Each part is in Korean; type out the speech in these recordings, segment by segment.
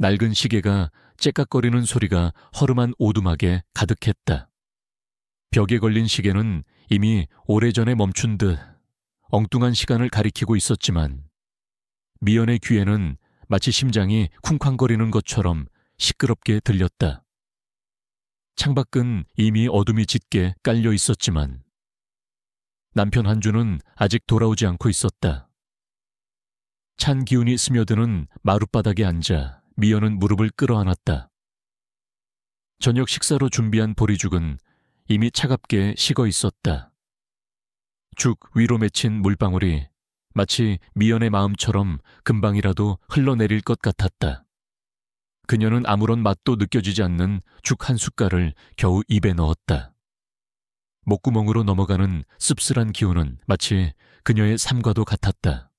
낡은 시계가 째깍거리는 소리가 허름한 오두막에 가득했다. 벽에 걸린 시계는 이미 오래전에 멈춘 듯 엉뚱한 시간을 가리키고 있었지만 미연의 귀에는 마치 심장이 쿵쾅거리는 것처럼 시끄럽게 들렸다. 창밖은 이미 어둠이 짙게 깔려 있었지만 남편 한주는 아직 돌아오지 않고 있었다. 찬 기운이 스며드는 마룻바닥에 앉아 미연은 무릎을 끌어안았다. 저녁 식사로 준비한 보리죽은 이미 차갑게 식어 있었다. 죽 위로 맺힌 물방울이 마치 미연의 마음처럼 금방이라도 흘러내릴 것 같았다. 그녀는 아무런 맛도 느껴지지 않는 죽 한 숟갈을 겨우 입에 넣었다. 목구멍으로 넘어가는 씁쓸한 기운은 마치 그녀의 삶과도 같았다.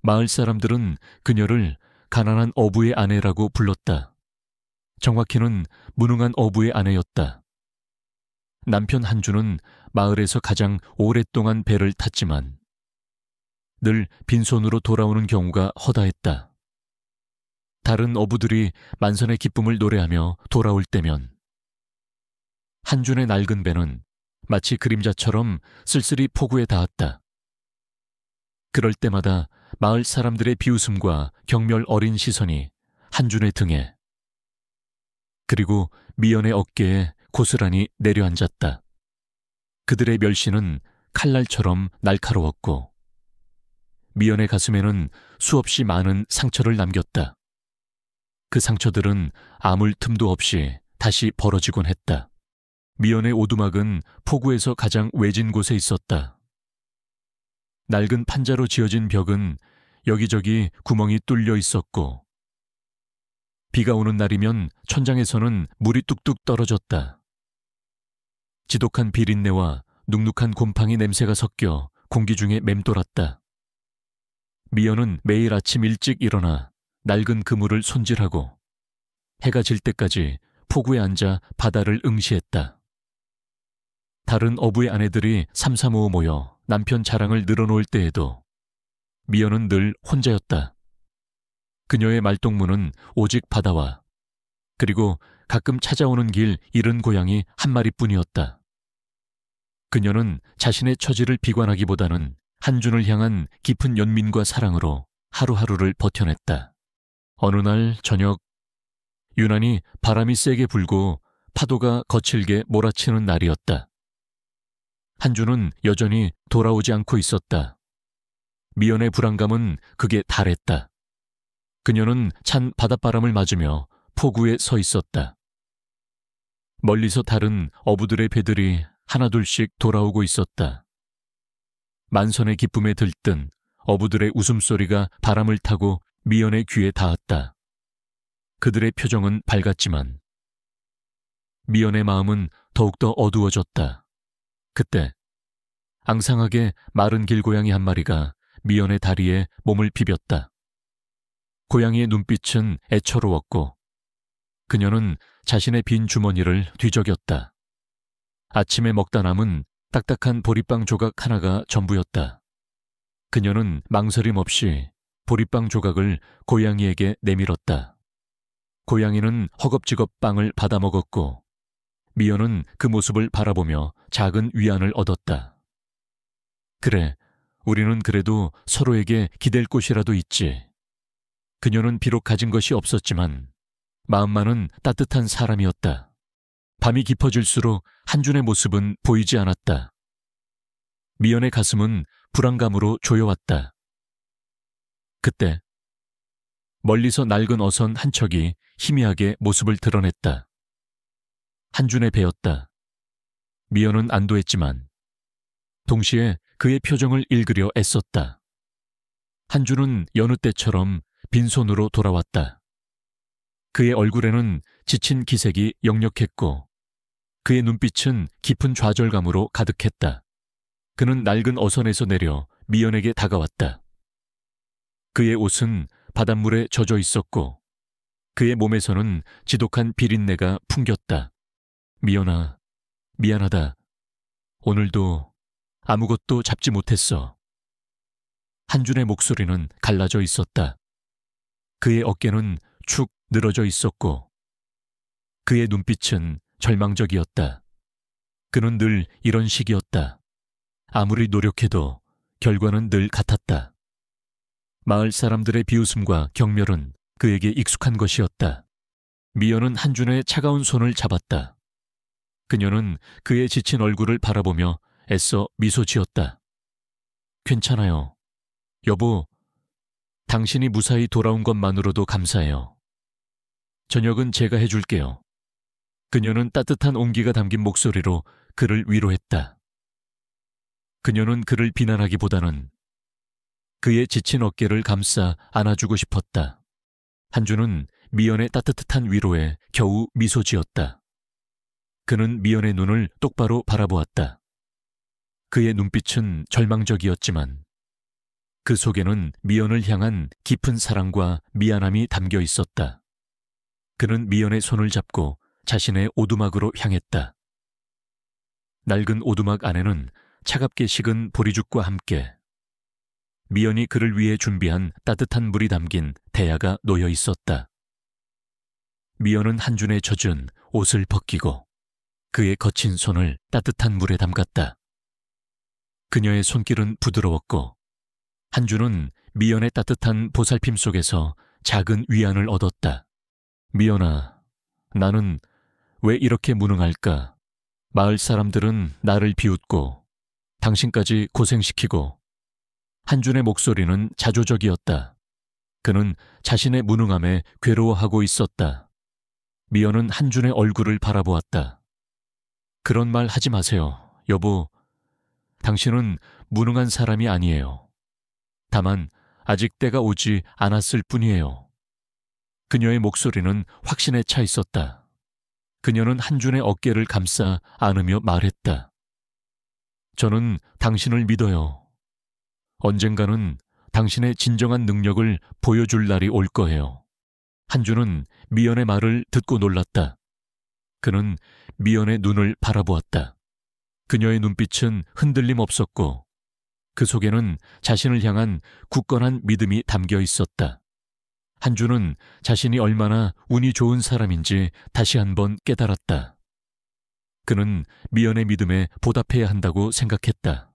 마을 사람들은 그녀를 가난한 어부의 아내라고 불렀다. 정확히는 무능한 어부의 아내였다. 남편 한주는 마을에서 가장 오랫동안 배를 탔지만 늘 빈손으로 돌아오는 경우가 허다했다. 다른 어부들이 만선의 기쁨을 노래하며 돌아올 때면 한준의 낡은 배는 마치 그림자처럼 쓸쓸히 포구에 닿았다. 그럴 때마다 마을 사람들의 비웃음과 경멸 어린 시선이 한준의 등에 그리고 미연의 어깨에 고스란히 내려앉았다. 그들의 멸시는 칼날처럼 날카로웠고 미연의 가슴에는 수없이 많은 상처를 남겼다. 그 상처들은 아물 틈도 없이 다시 벌어지곤 했다. 미연의 오두막은 포구에서 가장 외진 곳에 있었다. 낡은 판자로 지어진 벽은 여기저기 구멍이 뚫려 있었고 비가 오는 날이면 천장에서는 물이 뚝뚝 떨어졌다. 지독한 비린내와 눅눅한 곰팡이 냄새가 섞여 공기 중에 맴돌았다. 미연은 매일 아침 일찍 일어나 낡은 그물을 손질하고 해가 질 때까지 포구에 앉아 바다를 응시했다. 다른 어부의 아내들이 삼삼오오 모여 남편 자랑을 늘어놓을 때에도 미연은 늘 혼자였다. 그녀의 말동무는 오직 바다와 그리고 가끔 찾아오는 길 잃은 고양이 한 마리뿐이었다. 그녀는 자신의 처지를 비관하기보다는 한준을 향한 깊은 연민과 사랑으로 하루하루를 버텨냈다. 어느 날 저녁, 유난히 바람이 세게 불고 파도가 거칠게 몰아치는 날이었다. 한준은 여전히 돌아오지 않고 있었다. 미연의 불안감은 극에 달했다. 그녀는 찬 바닷바람을 맞으며 포구에 서 있었다. 멀리서 다른 어부들의 배들이 하나둘씩 돌아오고 있었다. 만선의 기쁨에 들뜬 어부들의 웃음소리가 바람을 타고 미연의 귀에 닿았다. 그들의 표정은 밝았지만 미연의 마음은 더욱더 어두워졌다. 그때 앙상하게 마른 길고양이 한 마리가 미연의 다리에 몸을 비볐다. 고양이의 눈빛은 애처로웠고 그녀는 자신의 빈 주머니를 뒤적였다. 아침에 먹다 남은 딱딱한 보리빵 조각 하나가 전부였다. 그녀는 망설임 없이 보리빵 조각을 고양이에게 내밀었다. 고양이는 허겁지겁 빵을 받아 먹었고 미연은 그 모습을 바라보며 작은 위안을 얻었다. 그래, 우리는 그래도 서로에게 기댈 곳이라도 있지. 그녀는 비록 가진 것이 없었지만 마음만은 따뜻한 사람이었다. 밤이 깊어질수록 한준의 모습은 보이지 않았다. 미연의 가슴은 불안감으로 조여왔다. 그때 멀리서 낡은 어선 한 척이 희미하게 모습을 드러냈다. 한준의 배였다. 미연은 안도했지만 동시에 그의 표정을 읽으려 애썼다. 한준은 여느 때처럼 빈손으로 돌아왔다. 그의 얼굴에는 지친 기색이 역력했고 그의 눈빛은 깊은 좌절감으로 가득했다. 그는 낡은 어선에서 내려 미연에게 다가왔다. 그의 옷은 바닷물에 젖어 있었고 그의 몸에서는 지독한 비린내가 풍겼다. 미연아, 미안하다. 오늘도 아무것도 잡지 못했어. 한준의 목소리는 갈라져 있었다. 그의 어깨는 축 늘어져 있었고 그의 눈빛은 절망적이었다. 그는 늘 이런 식이었다. 아무리 노력해도 결과는 늘 같았다. 마을 사람들의 비웃음과 경멸은 그에게 익숙한 것이었다. 미연은 한준의 차가운 손을 잡았다. 그녀는 그의 지친 얼굴을 바라보며 애써 미소 지었다. 괜찮아요. 여보, 당신이 무사히 돌아온 것만으로도 감사해요. 저녁은 제가 해줄게요. 그녀는 따뜻한 온기가 담긴 목소리로 그를 위로했다. 그녀는 그를 비난하기보다는 그의 지친 어깨를 감싸 안아주고 싶었다. 한준은 미연의 따뜻한 위로에 겨우 미소 지었다. 그는 미연의 눈을 똑바로 바라보았다. 그의 눈빛은 절망적이었지만 그 속에는 미연을 향한 깊은 사랑과 미안함이 담겨 있었다. 그는 미연의 손을 잡고 자신의 오두막으로 향했다. 낡은 오두막 안에는 차갑게 식은 보리죽과 함께 미연이 그를 위해 준비한 따뜻한 물이 담긴 대야가 놓여 있었다. 미연은 한준의 젖은 옷을 벗기고 그의 거친 손을 따뜻한 물에 담갔다. 그녀의 손길은 부드러웠고 한준은 미연의 따뜻한 보살핌 속에서 작은 위안을 얻었다. 미연아, 나는 왜 이렇게 무능할까? 마을 사람들은 나를 비웃고 당신까지 고생시키고. 한준의 목소리는 자조적이었다. 그는 자신의 무능함에 괴로워하고 있었다. 미연은 한준의 얼굴을 바라보았다. 그런 말 하지 마세요, 여보. 당신은 무능한 사람이 아니에요. 다만 아직 때가 오지 않았을 뿐이에요. 그녀의 목소리는 확신에 차 있었다. 그녀는 한준의 어깨를 감싸 안으며 말했다. 저는 당신을 믿어요. 언젠가는 당신의 진정한 능력을 보여줄 날이 올 거예요. 한준은 미연의 말을 듣고 놀랐다. 그는 미연의 눈을 바라보았다. 그녀의 눈빛은 흔들림 없었고 그 속에는 자신을 향한 굳건한 믿음이 담겨 있었다. 한준은 자신이 얼마나 운이 좋은 사람인지 다시 한번 깨달았다. 그는 미연의 믿음에 보답해야 한다고 생각했다.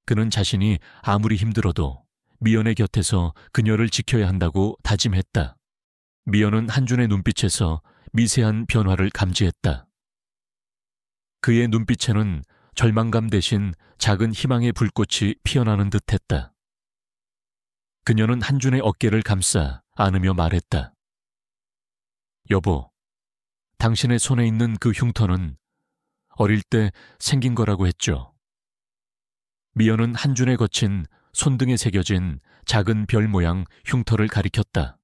그는 자신이 아무리 힘들어도 미연의 곁에서 그녀를 지켜야 한다고 다짐했다. 미연은 한준의 눈빛에서 미세한 변화를 감지했다. 그의 눈빛에는 절망감 대신 작은 희망의 불꽃이 피어나는 듯했다. 그녀는 한준의 어깨를 감싸 안으며 말했다. 여보, 당신의 손에 있는 그 흉터는 어릴 때 생긴 거라고 했죠. 미연은 한준의 거친 손등에 새겨진 작은 별 모양 흉터를 가리켰다.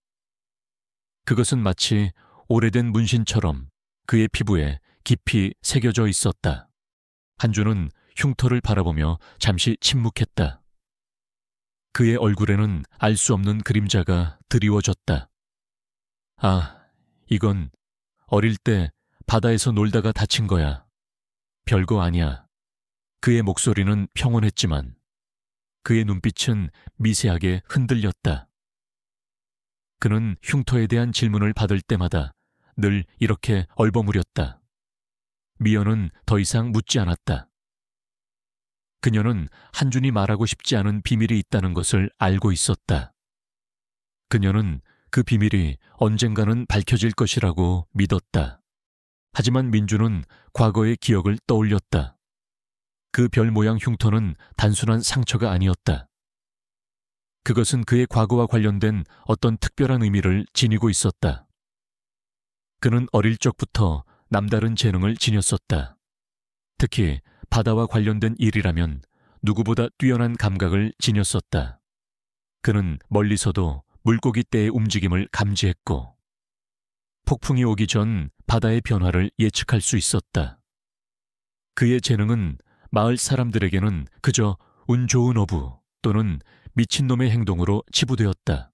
그것은 마치 오래된 문신처럼 그의 피부에 깊이 새겨져 있었다. 한준은 흉터를 바라보며 잠시 침묵했다. 그의 얼굴에는 알 수 없는 그림자가 드리워졌다. 아, 이건 어릴 때 바다에서 놀다가 다친 거야. 별거 아니야. 그의 목소리는 평온했지만 그의 눈빛은 미세하게 흔들렸다. 그는 흉터에 대한 질문을 받을 때마다 늘 이렇게 얼버무렸다. 미연은 더 이상 묻지 않았다. 그녀는 한준이 말하고 싶지 않은 비밀이 있다는 것을 알고 있었다. 그녀는 그 비밀이 언젠가는 밝혀질 것이라고 믿었다. 하지만 민주는 과거의 기억을 떠올렸다. 그 별 모양 흉터는 단순한 상처가 아니었다. 그것은 그의 과거와 관련된 어떤 특별한 의미를 지니고 있었다. 그는 어릴 적부터 남다른 재능을 지녔었다. 특히 바다와 관련된 일이라면 누구보다 뛰어난 감각을 지녔었다. 그는 멀리서도 물고기 떼의 움직임을 감지했고 폭풍이 오기 전 바다의 변화를 예측할 수 있었다. 그의 재능은 마을 사람들에게는 그저 운 좋은 어부 또는 미친놈의 행동으로 치부되었다.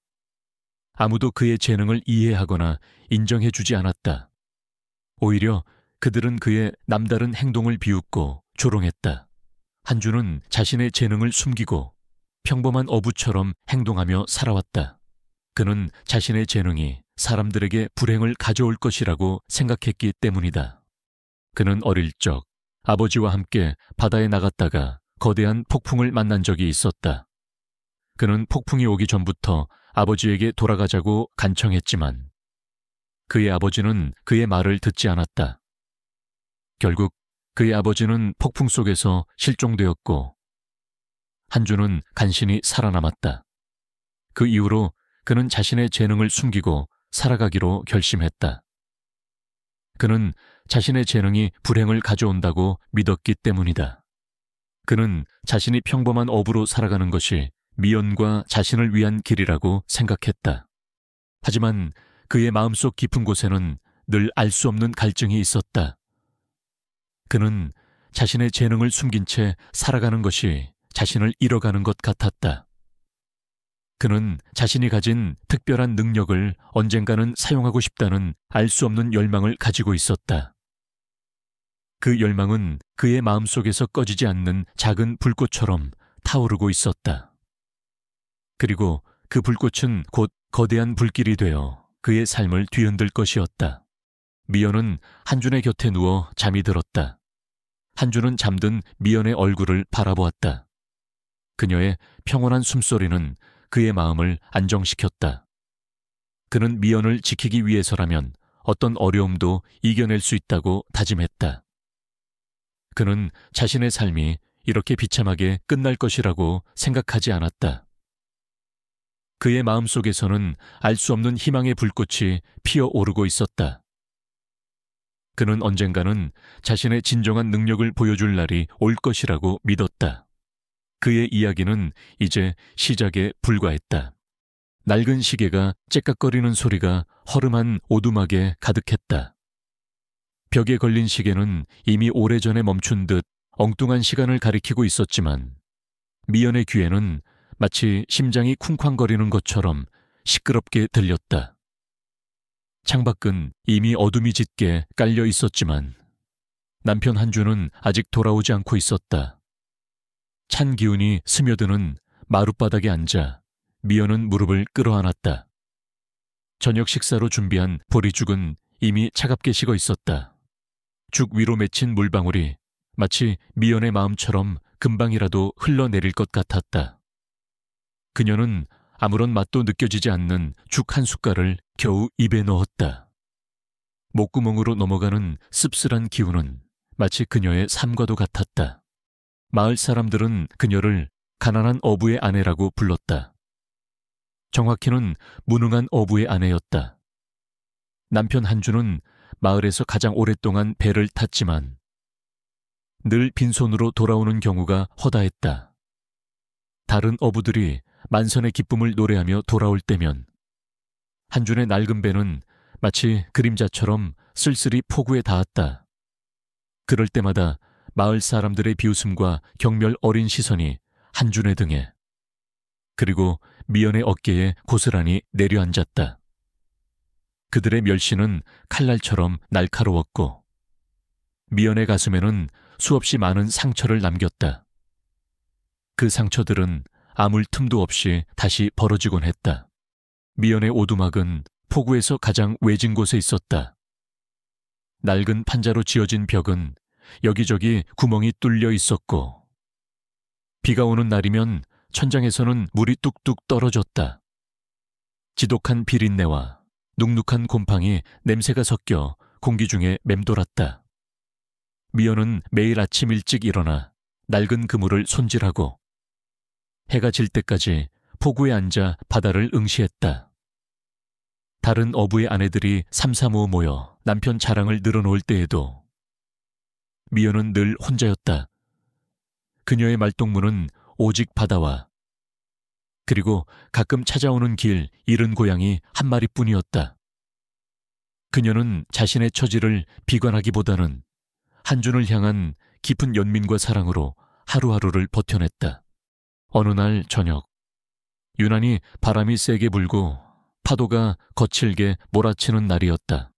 아무도 그의 재능을 이해하거나 인정해주지 않았다. 오히려 그들은 그의 남다른 행동을 비웃고 조롱했다. 한준은 자신의 재능을 숨기고 평범한 어부처럼 행동하며 살아왔다. 그는 자신의 재능이 사람들에게 불행을 가져올 것이라고 생각했기 때문이다. 그는 어릴 적 아버지와 함께 바다에 나갔다가 거대한 폭풍을 만난 적이 있었다. 그는 폭풍이 오기 전부터 아버지에게 돌아가자고 간청했지만 그의 아버지는 그의 말을 듣지 않았다. 결국 그의 아버지는 폭풍 속에서 실종되었고 한주는 간신히 살아남았다. 그 이후로 그는 자신의 재능을 숨기고 살아가기로 결심했다. 그는 자신의 재능이 불행을 가져온다고 믿었기 때문이다. 그는 자신이 평범한 어부로 살아가는 것이 미연과 자신을 위한 길이라고 생각했다. 하지만 그의 마음속 깊은 곳에는 늘 알 수 없는 갈증이 있었다. 그는 자신의 재능을 숨긴 채 살아가는 것이 자신을 잃어가는 것 같았다. 그는 자신이 가진 특별한 능력을 언젠가는 사용하고 싶다는 알 수 없는 열망을 가지고 있었다. 그 열망은 그의 마음속에서 꺼지지 않는 작은 불꽃처럼 타오르고 있었다. 그리고 그 불꽃은 곧 거대한 불길이 되어 그의 삶을 뒤흔들 것이었다. 미연은 한준의 곁에 누워 잠이 들었다. 한준은 잠든 미연의 얼굴을 바라보았다. 그녀의 평온한 숨소리는 그의 마음을 안정시켰다. 그는 미연을 지키기 위해서라면 어떤 어려움도 이겨낼 수 있다고 다짐했다. 그는 자신의 삶이 이렇게 비참하게 끝날 것이라고 생각하지 않았다. 그의 마음속에서는 알 수 없는 희망의 불꽃이 피어오르고 있었다. 그는 언젠가는 자신의 진정한 능력을 보여줄 날이 올 것이라고 믿었다. 그의 이야기는 이제 시작에 불과했다. 낡은 시계가 째깍거리는 소리가 허름한 오두막에 가득했다. 벽에 걸린 시계는 이미 오래전에 멈춘 듯 엉뚱한 시간을 가리키고 있었지만 미연의 귀에는 마치 심장이 쿵쾅거리는 것처럼 시끄럽게 들렸다. 창밖은 이미 어둠이 짙게 깔려 있었지만 남편 한주는 아직 돌아오지 않고 있었다. 찬 기운이 스며드는 마룻바닥에 앉아 미연은 무릎을 끌어안았다. 저녁 식사로 준비한 보리죽은 이미 차갑게 식어 있었다. 죽 위로 맺힌 물방울이 마치 미연의 마음처럼 금방이라도 흘러내릴 것 같았다. 그녀는 아무런 맛도 느껴지지 않는 죽 한 숟갈을 겨우 입에 넣었다. 목구멍으로 넘어가는 씁쓸한 기운은 마치 그녀의 삶과도 같았다. 마을 사람들은 그녀를 가난한 어부의 아내라고 불렀다. 정확히는 무능한 어부의 아내였다. 남편 한주는 마을에서 가장 오랫동안 배를 탔지만 늘 빈손으로 돌아오는 경우가 허다했다. 다른 어부들이 만선의 기쁨을 노래하며 돌아올 때면 한준의 낡은 배는 마치 그림자처럼 쓸쓸히 포구에 닿았다. 그럴 때마다 마을 사람들의 비웃음과 경멸 어린 시선이 한준의 등에 그리고 미연의 어깨에 고스란히 내려앉았다. 그들의 멸시는 칼날처럼 날카로웠고 미연의 가슴에는 수없이 많은 상처를 남겼다. 그 상처들은 아물 틈도 없이 다시 벌어지곤 했다. 미연의 오두막은 포구에서 가장 외진 곳에 있었다. 낡은 판자로 지어진 벽은 여기저기 구멍이 뚫려 있었고 비가 오는 날이면 천장에서는 물이 뚝뚝 떨어졌다. 지독한 비린내와 눅눅한 곰팡이 냄새가 섞여 공기 중에 맴돌았다. 미연은 매일 아침 일찍 일어나 낡은 그물을 손질하고 해가 질 때까지 포구에 앉아 바다를 응시했다. 다른 어부의 아내들이 삼삼오오 모여 남편 자랑을 늘어놓을 때에도 미연은 늘 혼자였다. 그녀의 말동무는 오직 바다와 그리고 가끔 찾아오는 길 잃은 고양이 한 마리뿐이었다. 그녀는 자신의 처지를 비관하기보다는 한준을 향한 깊은 연민과 사랑으로 하루하루를 버텨냈다. 어느 날 저녁, 유난히 바람이 세게 불고 파도가 거칠게 몰아치는 날이었다.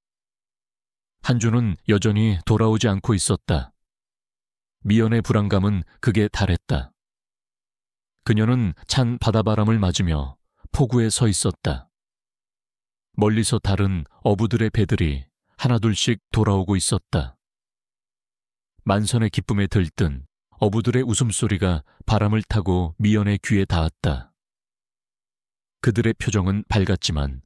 한준은 여전히 돌아오지 않고 있었다. 미연의 불안감은 극에 달했다. 그녀는 찬 바다바람을 맞으며 포구에 서 있었다. 멀리서 다른 어부들의 배들이 하나둘씩 돌아오고 있었다. 만선의 기쁨에 들뜬 어부들의 웃음소리가 바람을 타고 미연의 귀에 닿았다. 그들의 표정은 밝았지만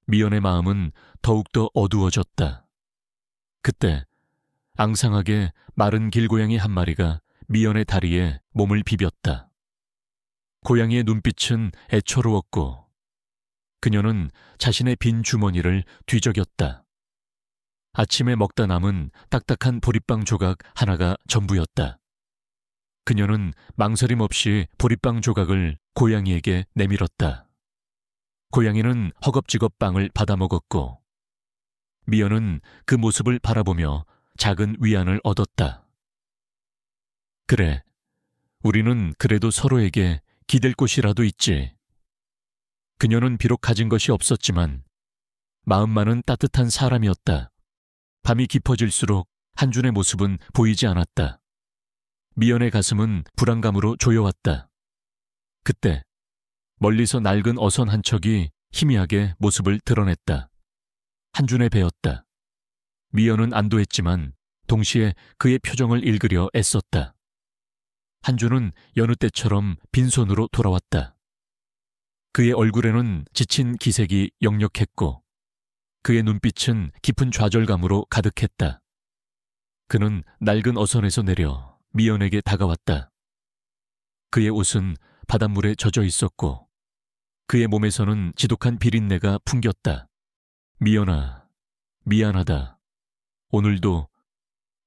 미연의 마음은 더욱더 어두워졌다. 그때 앙상하게 마른 길고양이 한 마리가 미연의 다리에 몸을 비볐다. 고양이의 눈빛은 애처로웠고 그녀는 자신의 빈 주머니를 뒤적였다. 아침에 먹다 남은 딱딱한 보리빵 조각 하나가 전부였다. 그녀는 망설임 없이 보리빵 조각을 고양이에게 내밀었다. 고양이는 허겁지겁 빵을 받아먹었고 미연은 그 모습을 바라보며 작은 위안을 얻었다. 그래, 우리는 그래도 서로에게 기댈 곳이라도 있지. 그녀는 비록 가진 것이 없었지만 마음만은 따뜻한 사람이었다. 밤이 깊어질수록 한준의 모습은 보이지 않았다. 미연의 가슴은 불안감으로 조여왔다. 그때 멀리서 낡은 어선 한 척이 희미하게 모습을 드러냈다. 한준의 배였다. 미연은 안도했지만 동시에 그의 표정을 읽으려 애썼다. 한준은 여느 때처럼 빈손으로 돌아왔다. 그의 얼굴에는 지친 기색이 역력했고 그의 눈빛은 깊은 좌절감으로 가득했다. 그는 낡은 어선에서 내려 미연에게 다가왔다. 그의 옷은 바닷물에 젖어 있었고 그의 몸에서는 지독한 비린내가 풍겼다. 미연아, 미안하다. 오늘도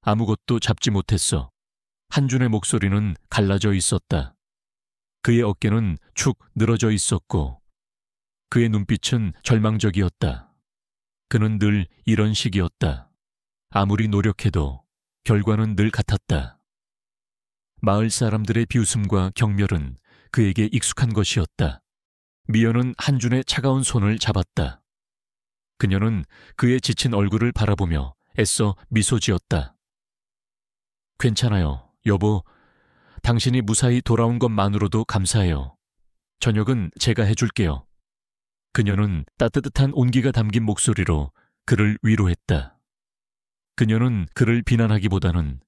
아무것도 잡지 못했어. 한준의 목소리는 갈라져 있었다. 그의 어깨는 축 늘어져 있었고 그의 눈빛은 절망적이었다. 그는 늘 이런 식이었다. 아무리 노력해도 결과는 늘 같았다. 마을 사람들의 비웃음과 경멸은 그에게 익숙한 것이었다. 미연은 한준의 차가운 손을 잡았다. 그녀는 그의 지친 얼굴을 바라보며 애써 미소 지었다. 괜찮아요, 여보. 당신이 무사히 돌아온 것만으로도 감사해요. 저녁은 제가 해줄게요. 그녀는 따뜻한 온기가 담긴 목소리로 그를 위로했다. 그녀는 그를 비난하기보다는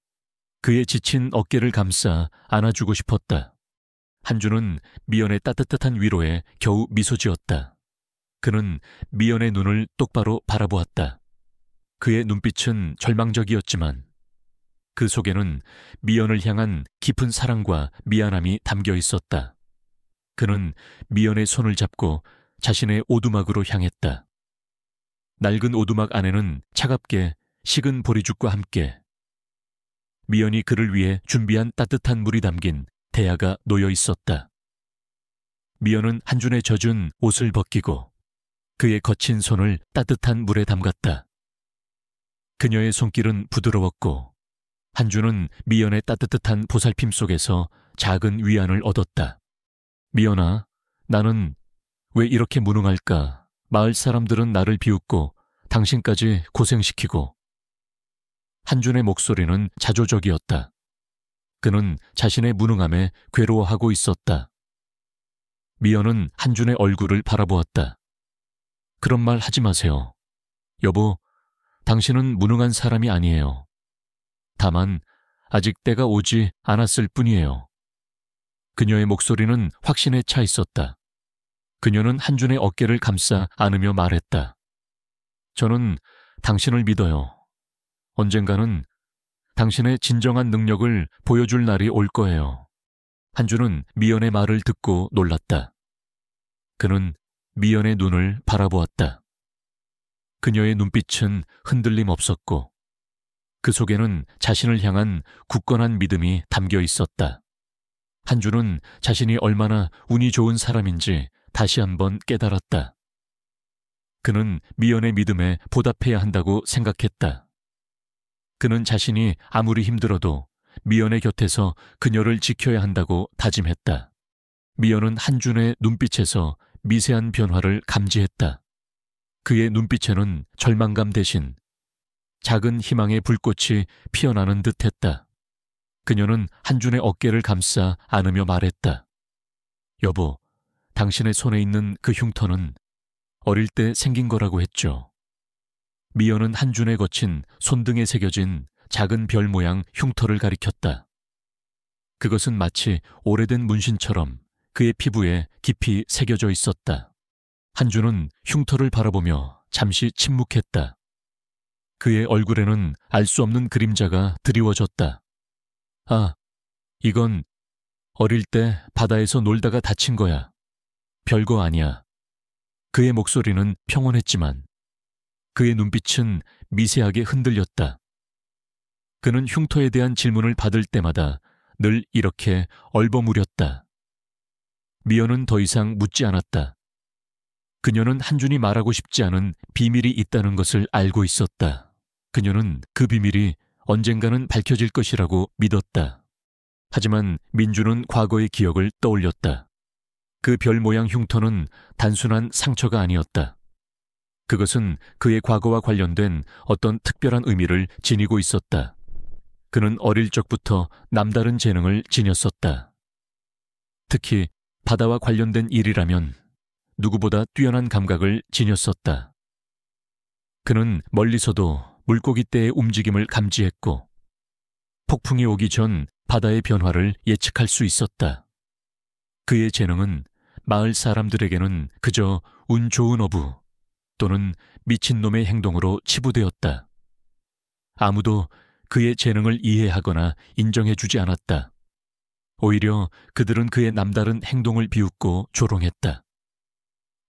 그의 지친 어깨를 감싸 안아주고 싶었다. 한준은 미연의 따뜻한 위로에 겨우 미소 지었다. 그는 미연의 눈을 똑바로 바라보았다. 그의 눈빛은 절망적이었지만 그 속에는 미연을 향한 깊은 사랑과 미안함이 담겨 있었다. 그는 미연의 손을 잡고 자신의 오두막으로 향했다. 낡은 오두막 안에는 차갑게 식은 보리죽과 함께 미연이 그를 위해 준비한 따뜻한 물이 담긴 대야가 놓여 있었다. 미연은 한준의 젖은 옷을 벗기고 그의 거친 손을 따뜻한 물에 담갔다. 그녀의 손길은 부드러웠고 한준은 미연의 따뜻한 보살핌 속에서 작은 위안을 얻었다. 미연아, 나는 왜 이렇게 무능할까? 마을 사람들은 나를 비웃고 당신까지 고생시키고. 한준의 목소리는 자조적이었다. 그는 자신의 무능함에 괴로워하고 있었다. 미연은 한준의 얼굴을 바라보았다. 그런 말 하지 마세요. 여보, 당신은 무능한 사람이 아니에요. 다만 아직 때가 오지 않았을 뿐이에요. 그녀의 목소리는 확신에 차 있었다. 그녀는 한준의 어깨를 감싸 안으며 말했다. 저는 당신을 믿어요. 언젠가는 당신의 진정한 능력을 보여줄 날이 올 거예요. 한준은 미연의 말을 듣고 놀랐다. 그는 미연의 눈을 바라보았다. 그녀의 눈빛은 흔들림 없었고 그 속에는 자신을 향한 굳건한 믿음이 담겨 있었다. 한준은 자신이 얼마나 운이 좋은 사람인지 다시 한번 깨달았다. 그는 미연의 믿음에 보답해야 한다고 생각했다. 그는 자신이 아무리 힘들어도 미연의 곁에서 그녀를 지켜야 한다고 다짐했다. 미연은 한준의 눈빛에서 미세한 변화를 감지했다. 그의 눈빛에는 절망감 대신 작은 희망의 불꽃이 피어나는 듯했다. 그녀는 한준의 어깨를 감싸 안으며 말했다. 여보, 당신의 손에 있는 그 흉터는 어릴 때 생긴 거라고 했죠. 미연은 한준에 거친 손등에 새겨진 작은 별 모양 흉터를 가리켰다. 그것은 마치 오래된 문신처럼 그의 피부에 깊이 새겨져 있었다. 한준은 흉터를 바라보며 잠시 침묵했다. 그의 얼굴에는 알 수 없는 그림자가 드리워졌다. 아, 이건 어릴 때 바다에서 놀다가 다친 거야. 별거 아니야. 그의 목소리는 평온했지만 그의 눈빛은 미세하게 흔들렸다. 그는 흉터에 대한 질문을 받을 때마다 늘 이렇게 얼버무렸다. 미연은 더 이상 묻지 않았다. 그녀는 한준이 말하고 싶지 않은 비밀이 있다는 것을 알고 있었다. 그녀는 그 비밀이 언젠가는 밝혀질 것이라고 믿었다. 하지만 민주는 과거의 기억을 떠올렸다. 그 별 모양 흉터는 단순한 상처가 아니었다. 그것은 그의 과거와 관련된 어떤 특별한 의미를 지니고 있었다. 그는 어릴 적부터 남다른 재능을 지녔었다. 특히 바다와 관련된 일이라면 누구보다 뛰어난 감각을 지녔었다. 그는 멀리서도 물고기떼의 움직임을 감지했고 폭풍이 오기 전 바다의 변화를 예측할 수 있었다. 그의 재능은 마을 사람들에게는 그저 운 좋은 어부 또는 미친놈의 행동으로 치부되었다. 아무도 그의 재능을 이해하거나 인정해주지 않았다. 오히려 그들은 그의 남다른 행동을 비웃고 조롱했다.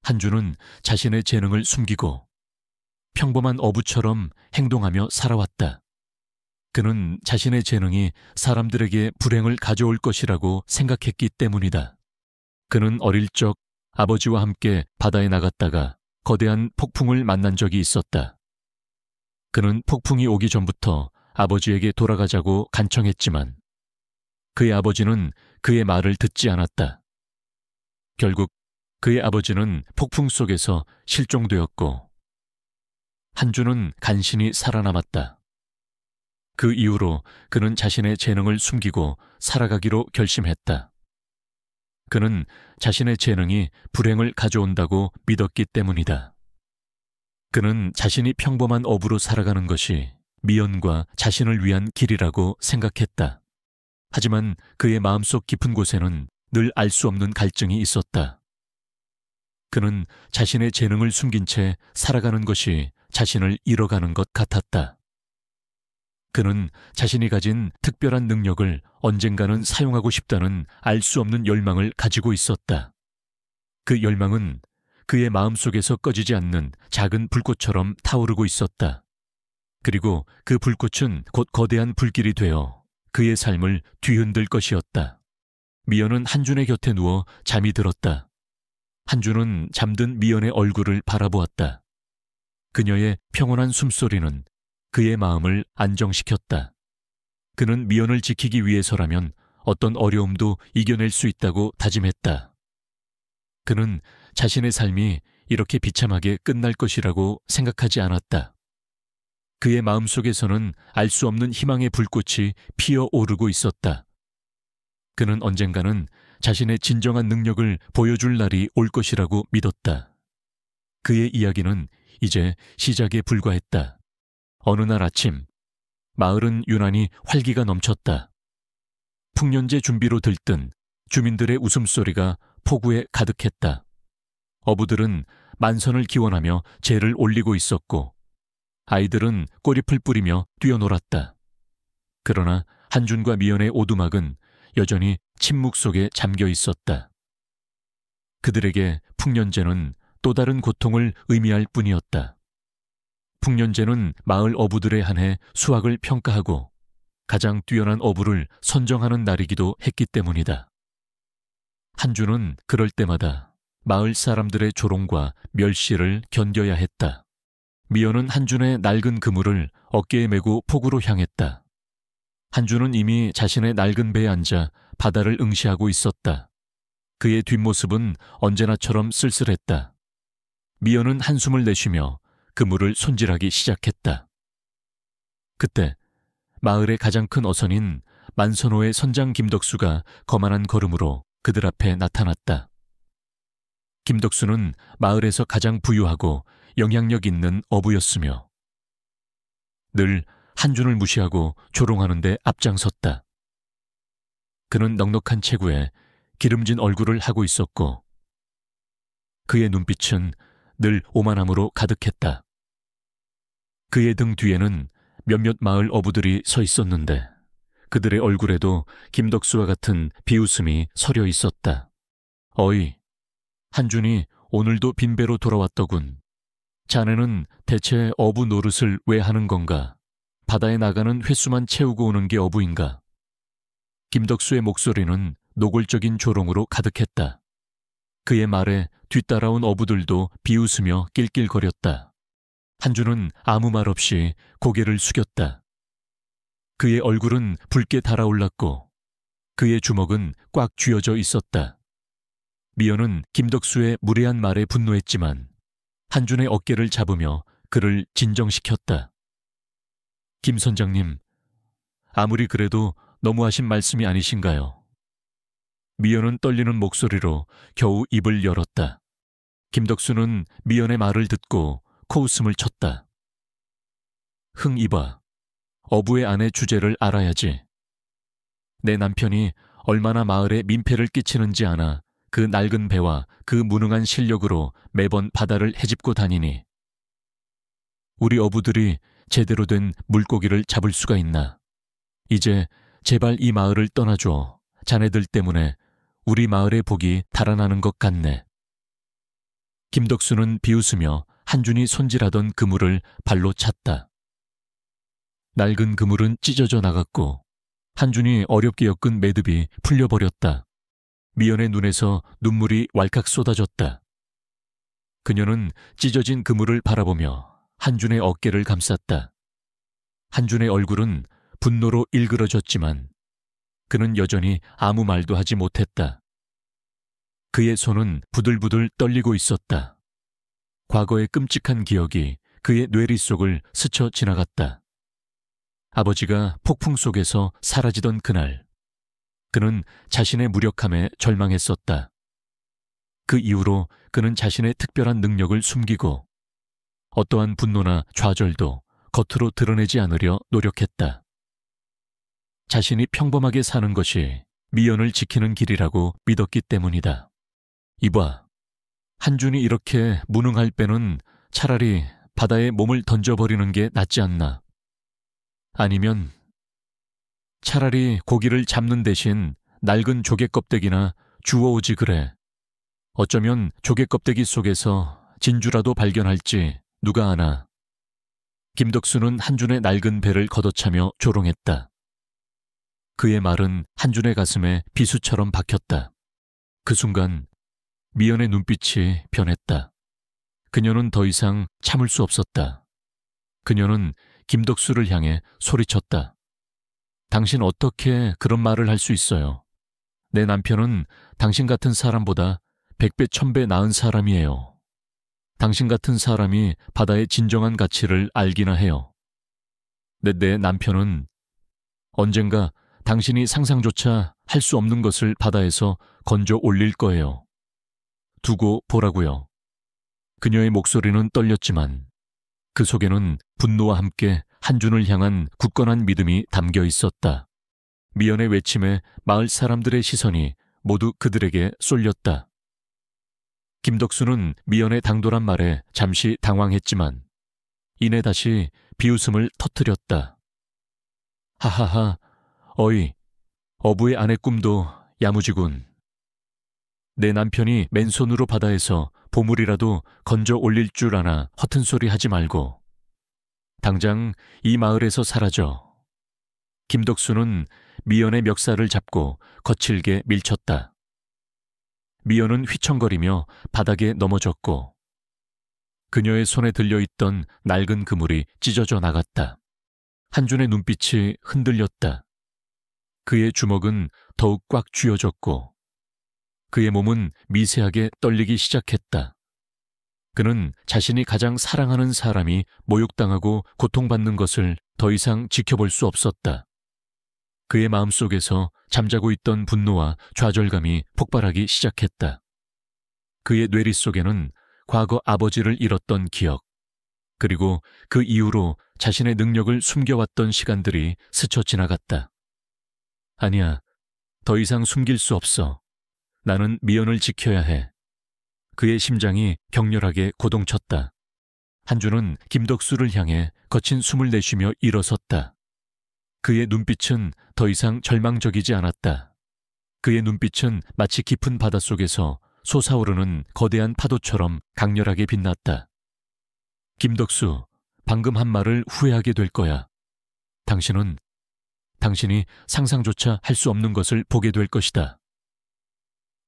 한준은 자신의 재능을 숨기고 평범한 어부처럼 행동하며 살아왔다. 그는 자신의 재능이 사람들에게 불행을 가져올 것이라고 생각했기 때문이다. 그는 어릴 적 아버지와 함께 바다에 나갔다가 거대한 폭풍을 만난 적이 있었다. 그는 폭풍이 오기 전부터 아버지에게 돌아가자고 간청했지만 그의 아버지는 그의 말을 듣지 않았다. 결국 그의 아버지는 폭풍 속에서 실종되었고 한준은 간신히 살아남았다. 그 이후로 그는 자신의 재능을 숨기고 살아가기로 결심했다. 그는 자신의 재능이 불행을 가져온다고 믿었기 때문이다. 그는 자신이 평범한 어부로 살아가는 것이 미연과 자신을 위한 길이라고 생각했다. 하지만 그의 마음속 깊은 곳에는 늘 알 수 없는 갈증이 있었다. 그는 자신의 재능을 숨긴 채 살아가는 것이 자신을 잃어가는 것 같았다. 그는 자신이 가진 특별한 능력을 언젠가는 사용하고 싶다는 알 수 없는 열망을 가지고 있었다. 그 열망은 그의 마음속에서 꺼지지 않는 작은 불꽃처럼 타오르고 있었다. 그리고 그 불꽃은 곧 거대한 불길이 되어 그의 삶을 뒤흔들 것이었다. 미연은 한준의 곁에 누워 잠이 들었다. 한준은 잠든 미연의 얼굴을 바라보았다. 그녀의 평온한 숨소리는 그의 마음을 안정시켰다. 그는 미연을 지키기 위해서라면 어떤 어려움도 이겨낼 수 있다고 다짐했다. 그는 자신의 삶이 이렇게 비참하게 끝날 것이라고 생각하지 않았다. 그의 마음속에서는 알 수 없는 희망의 불꽃이 피어오르고 있었다. 그는 언젠가는 자신의 진정한 능력을 보여줄 날이 올 것이라고 믿었다. 그의 이야기는 이제 시작에 불과했다. 어느 날 아침, 마을은 유난히 활기가 넘쳤다. 풍년제 준비로 들뜬 주민들의 웃음소리가 포구에 가득했다. 어부들은 만선을 기원하며 제를 올리고 있었고 아이들은 꼬리풀 뿌리며 뛰어놀았다. 그러나 한준과 미연의 오두막은 여전히 침묵 속에 잠겨 있었다. 그들에게 풍년제는 또 다른 고통을 의미할 뿐이었다. 풍년제는 마을 어부들에 한해 수확을 평가하고 가장 뛰어난 어부를 선정하는 날이기도 했기 때문이다. 한준은 그럴 때마다 마을 사람들의 조롱과 멸시를 견뎌야 했다. 미연은 한준의 낡은 그물을 어깨에 메고 포구로 향했다. 한준은 이미 자신의 낡은 배에 앉아 바다를 응시하고 있었다. 그의 뒷모습은 언제나처럼 쓸쓸했다. 미연은 한숨을 내쉬며 그물을 손질하기 시작했다. 그때 마을의 가장 큰 어선인 만선호의 선장 김덕수가 거만한 걸음으로 그들 앞에 나타났다. 김덕수는 마을에서 가장 부유하고 영향력 있는 어부였으며 늘 한준을 무시하고 조롱하는데 앞장섰다. 그는 넉넉한 체구에 기름진 얼굴을 하고 있었고 그의 눈빛은 늘 오만함으로 가득했다. 그의 등 뒤에는 몇몇 마을 어부들이 서 있었는데 그들의 얼굴에도 김덕수와 같은 비웃음이 서려 있었다. 어이, 한준이 오늘도 빈배로 돌아왔더군. 자네는 대체 어부 노릇을 왜 하는 건가? 바다에 나가는 횟수만 채우고 오는 게 어부인가? 김덕수의 목소리는 노골적인 조롱으로 가득했다. 그의 말에 뒤따라온 어부들도 비웃으며 낄낄거렸다. 한준은 아무 말 없이 고개를 숙였다. 그의 얼굴은 붉게 달아올랐고 그의 주먹은 꽉 쥐어져 있었다. 미연은 김덕수의 무례한 말에 분노했지만 한준의 어깨를 잡으며 그를 진정시켰다. 김 선장님, 아무리 그래도 너무하신 말씀이 아니신가요? 미연은 떨리는 목소리로 겨우 입을 열었다. 김덕수는 미연의 말을 듣고 코웃음을 쳤다. 흥 이봐, 어부의 아내 주제를 알아야지. 내 남편이 얼마나 마을에 민폐를 끼치는지 아나 그 낡은 배와 그 무능한 실력으로 매번 바다를 헤집고 다니니 우리 어부들이 제대로 된 물고기를 잡을 수가 있나. 이제 제발 이 마을을 떠나줘. 자네들 때문에 우리 마을의 복이 달아나는 것 같네. 김덕수는 비웃으며 한준이 손질하던 그물을 발로 찼다. 낡은 그물은 찢어져 나갔고 한준이 어렵게 엮은 매듭이 풀려버렸다. 미연의 눈에서 눈물이 왈칵 쏟아졌다. 그녀는 찢어진 그물을 바라보며 한준의 어깨를 감쌌다. 한준의 얼굴은 분노로 일그러졌지만 그는 여전히 아무 말도 하지 못했다. 그의 손은 부들부들 떨리고 있었다. 과거의 끔찍한 기억이 그의 뇌리 속을 스쳐 지나갔다. 아버지가 폭풍 속에서 사라지던 그날, 그는 자신의 무력함에 절망했었다. 그 이후로 그는 자신의 특별한 능력을 숨기고 어떠한 분노나 좌절도 겉으로 드러내지 않으려 노력했다. 자신이 평범하게 사는 것이 미연을 지키는 길이라고 믿었기 때문이다. 이봐, 한준이 이렇게 무능할 빼는 차라리 바다에 몸을 던져버리는 게 낫지 않나. 아니면 차라리 고기를 잡는 대신 낡은 조개 껍데기나 주워오지 그래. 어쩌면 조개 껍데기 속에서 진주라도 발견할지 누가 아나. 김덕수는 한준의 낡은 배를 걷어차며 조롱했다. 그의 말은 한준의 가슴에 비수처럼 박혔다. 그 순간 미연의 눈빛이 변했다. 그녀는 더 이상 참을 수 없었다. 그녀는 김덕수를 향해 소리쳤다. 당신 어떻게 그런 말을 할 수 있어요? 내 남편은 당신 같은 사람보다 100배, 1000배 나은 사람이에요. 당신 같은 사람이 바다의 진정한 가치를 알기나 해요. 내 남편은 언젠가 당신이 상상조차 할 수 없는 것을 바다에서 건져 올릴 거예요. 두고 보라고요. 그녀의 목소리는 떨렸지만 그 속에는 분노와 함께 한준을 향한 굳건한 믿음이 담겨 있었다. 미연의 외침에 마을 사람들의 시선이 모두 그들에게 쏠렸다. 김덕수는 미연의 당돌한 말에 잠시 당황했지만 이내 다시 비웃음을 터뜨렸다. 하하하, 어이, 어부의 아내 꿈도 야무지군. 내 남편이 맨손으로 바다에서 보물이라도 건져 올릴 줄 아나 허튼 소리 하지 말고 당장 이 마을에서 사라져. 김덕수는 미연의 멱살을 잡고 거칠게 밀쳤다. 미연은 휘청거리며 바닥에 넘어졌고 그녀의 손에 들려있던 낡은 그물이 찢어져 나갔다. 한준의 눈빛이 흔들렸다. 그의 주먹은 더욱 꽉 쥐어졌고 그의 몸은 미세하게 떨리기 시작했다. 그는 자신이 가장 사랑하는 사람이 모욕당하고 고통받는 것을 더 이상 지켜볼 수 없었다. 그의 마음속에서 잠자고 있던 분노와 좌절감이 폭발하기 시작했다. 그의 뇌리 속에는 과거 아버지를 잃었던 기억, 그리고 그 이후로 자신의 능력을 숨겨왔던 시간들이 스쳐 지나갔다. 아니야, 더 이상 숨길 수 없어. 나는 미연을 지켜야 해. 그의 심장이 격렬하게 고동쳤다. 한주는 김덕수를 향해 거친 숨을 내쉬며 일어섰다. 그의 눈빛은 더 이상 절망적이지 않았다. 그의 눈빛은 마치 깊은 바닷속에서 솟아오르는 거대한 파도처럼 강렬하게 빛났다. 김덕수, 방금 한 말을 후회하게 될 거야. 당신이 상상조차 할 수 없는 것을 보게 될 것이다.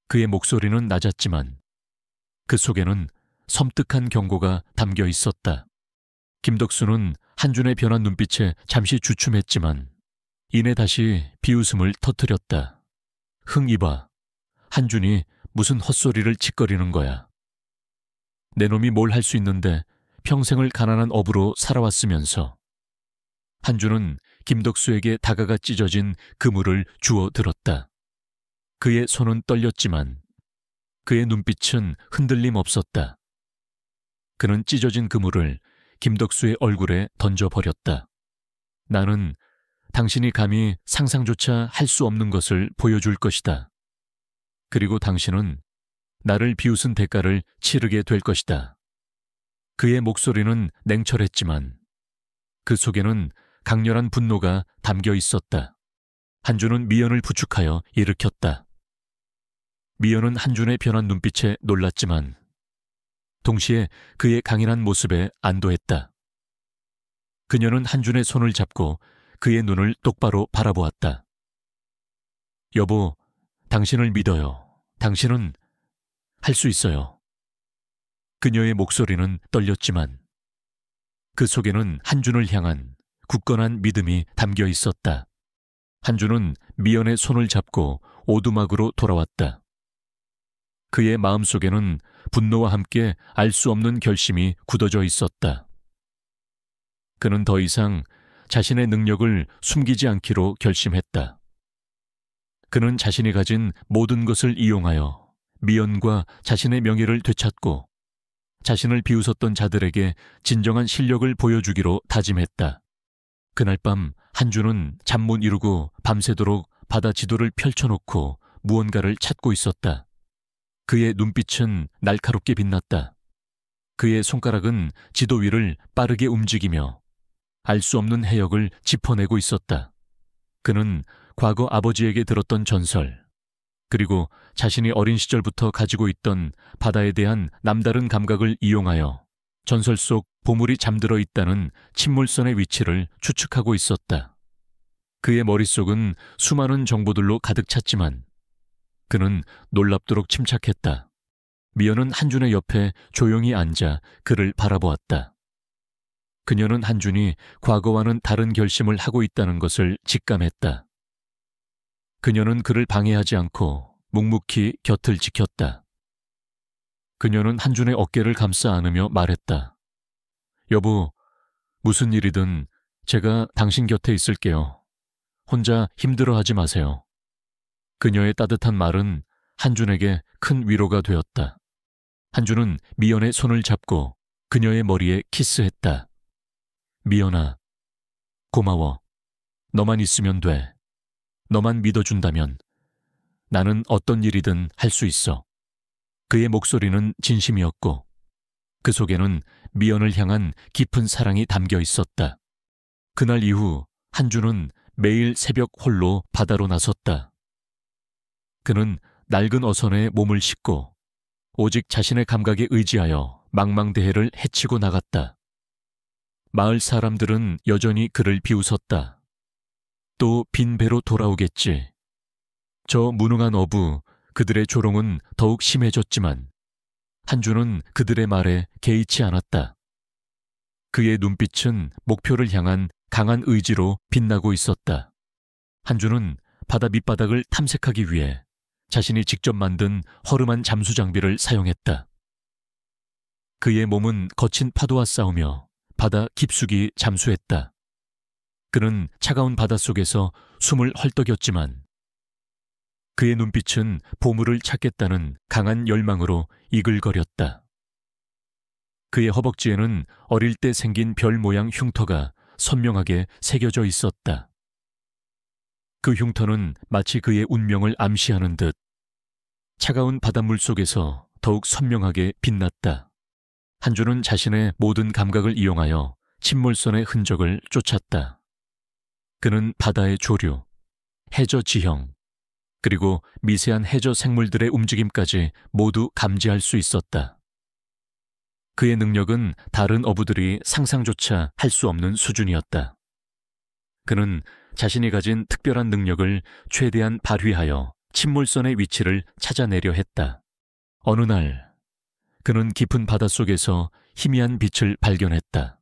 그의 목소리는 낮았지만 그 속에는 섬뜩한 경고가 담겨 있었다. 김덕수는 한준의 변한 눈빛에 잠시 주춤했지만 이내 다시 비웃음을 터뜨렸다. 흥이봐. 한준이 무슨 헛소리를 짓거리는 거야. 내 놈이 뭘 할 수 있는데 평생을 가난한 어부로 살아왔으면서. 한준은 김덕수에게 다가가 찢어진 그물을 주워 들었다. 그의 손은 떨렸지만 그의 눈빛은 흔들림 없었다. 그는 찢어진 그물을 김덕수의 얼굴에 던져버렸다. 나는 당신이 감히 상상조차 할 수 없는 것을 보여줄 것이다. 그리고 당신은 나를 비웃은 대가를 치르게 될 것이다. 그의 목소리는 냉철했지만 그 속에는 강렬한 분노가 담겨 있었다. 한준은 미연을 부축하여 일으켰다. 미연은 한준의 변한 눈빛에 놀랐지만 동시에 그의 강인한 모습에 안도했다. 그녀는 한준의 손을 잡고 그의 눈을 똑바로 바라보았다. 여보, 당신을 믿어요. 당신은 할 수 있어요. 그녀의 목소리는 떨렸지만 그 속에는 한준을 향한 굳건한 믿음이 담겨 있었다. 한준은 미연의 손을 잡고 오두막으로 돌아왔다. 그의 마음속에는 분노와 함께 알 수 없는 결심이 굳어져 있었다. 그는 더 이상 자신의 능력을 숨기지 않기로 결심했다. 그는 자신이 가진 모든 것을 이용하여 미연과 자신의 명예를 되찾고 자신을 비웃었던 자들에게 진정한 실력을 보여주기로 다짐했다. 그날 밤 한준은 잠 못 이루고 밤새도록 바다 지도를 펼쳐놓고 무언가를 찾고 있었다. 그의 눈빛은 날카롭게 빛났다. 그의 손가락은 지도 위를 빠르게 움직이며 알 수 없는 해역을 짚어내고 있었다. 그는 과거 아버지에게 들었던 전설, 그리고 자신이 어린 시절부터 가지고 있던 바다에 대한 남다른 감각을 이용하여 전설 속 보물이 잠들어 있다는 침몰선의 위치를 추측하고 있었다. 그의 머릿속은 수많은 정보들로 가득 찼지만 그는 놀랍도록 침착했다. 미연은 한준의 옆에 조용히 앉아 그를 바라보았다. 그녀는 한준이 과거와는 다른 결심을 하고 있다는 것을 직감했다. 그녀는 그를 방해하지 않고 묵묵히 곁을 지켰다. 그녀는 한준의 어깨를 감싸 안으며 말했다. 여보, 무슨 일이든 제가 당신 곁에 있을게요. 혼자 힘들어하지 마세요. 그녀의 따뜻한 말은 한준에게 큰 위로가 되었다. 한준은 미연의 손을 잡고 그녀의 머리에 키스했다. 미연아, 고마워. 너만 있으면 돼. 너만 믿어준다면 나는 어떤 일이든 할 수 있어. 그의 목소리는 진심이었고 그 속에는 미연을 향한 깊은 사랑이 담겨 있었다. 그날 이후 한준은 매일 새벽 홀로 바다로 나섰다. 그는 낡은 어선에 몸을 싣고 오직 자신의 감각에 의지하여 망망대해를 헤치고 나갔다. 마을 사람들은 여전히 그를 비웃었다. 또 빈 배로 돌아오겠지. 저 무능한 어부, 그들의 조롱은 더욱 심해졌지만 한준은 그들의 말에 개의치 않았다. 그의 눈빛은 목표를 향한 강한 의지로 빛나고 있었다. 한준은 바다 밑바닥을 탐색하기 위해 자신이 직접 만든 허름한 잠수 장비를 사용했다. 그의 몸은 거친 파도와 싸우며 바다 깊숙이 잠수했다. 그는 차가운 바닷속에서 숨을 헐떡였지만 그의 눈빛은 보물을 찾겠다는 강한 열망으로 이글거렸다. 그의 허벅지에는 어릴 때 생긴 별 모양 흉터가 선명하게 새겨져 있었다. 그 흉터는 마치 그의 운명을 암시하는 듯 차가운 바닷물 속에서 더욱 선명하게 빛났다. 한주는 자신의 모든 감각을 이용하여 침몰선의 흔적을 쫓았다. 그는 바다의 조류, 해저 지형, 그리고 미세한 해저 생물들의 움직임까지 모두 감지할 수 있었다. 그의 능력은 다른 어부들이 상상조차 할 수 없는 수준이었다. 그는 자신이 가진 특별한 능력을 최대한 발휘하여 침몰선의 위치를 찾아내려 했다. 어느 날 그는 깊은 바닷속에서 희미한 빛을 발견했다.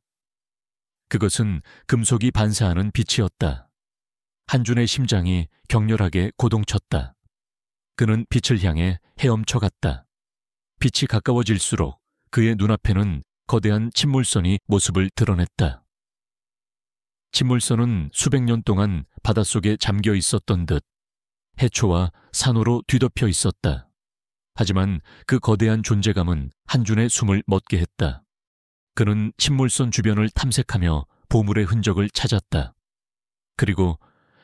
그것은 금속이 반사하는 빛이었다. 한준의 심장이 격렬하게 고동쳤다. 그는 빛을 향해 헤엄쳐 갔다. 빛이 가까워질수록 그의 눈앞에는 거대한 침몰선이 모습을 드러냈다. 침몰선은 수백 년 동안 바닷속에 잠겨 있었던 듯 해초와 산호로 뒤덮여 있었다. 하지만 그 거대한 존재감은 한준의 숨을 멎게 했다. 그는 침몰선 주변을 탐색하며 보물의 흔적을 찾았다. 그리고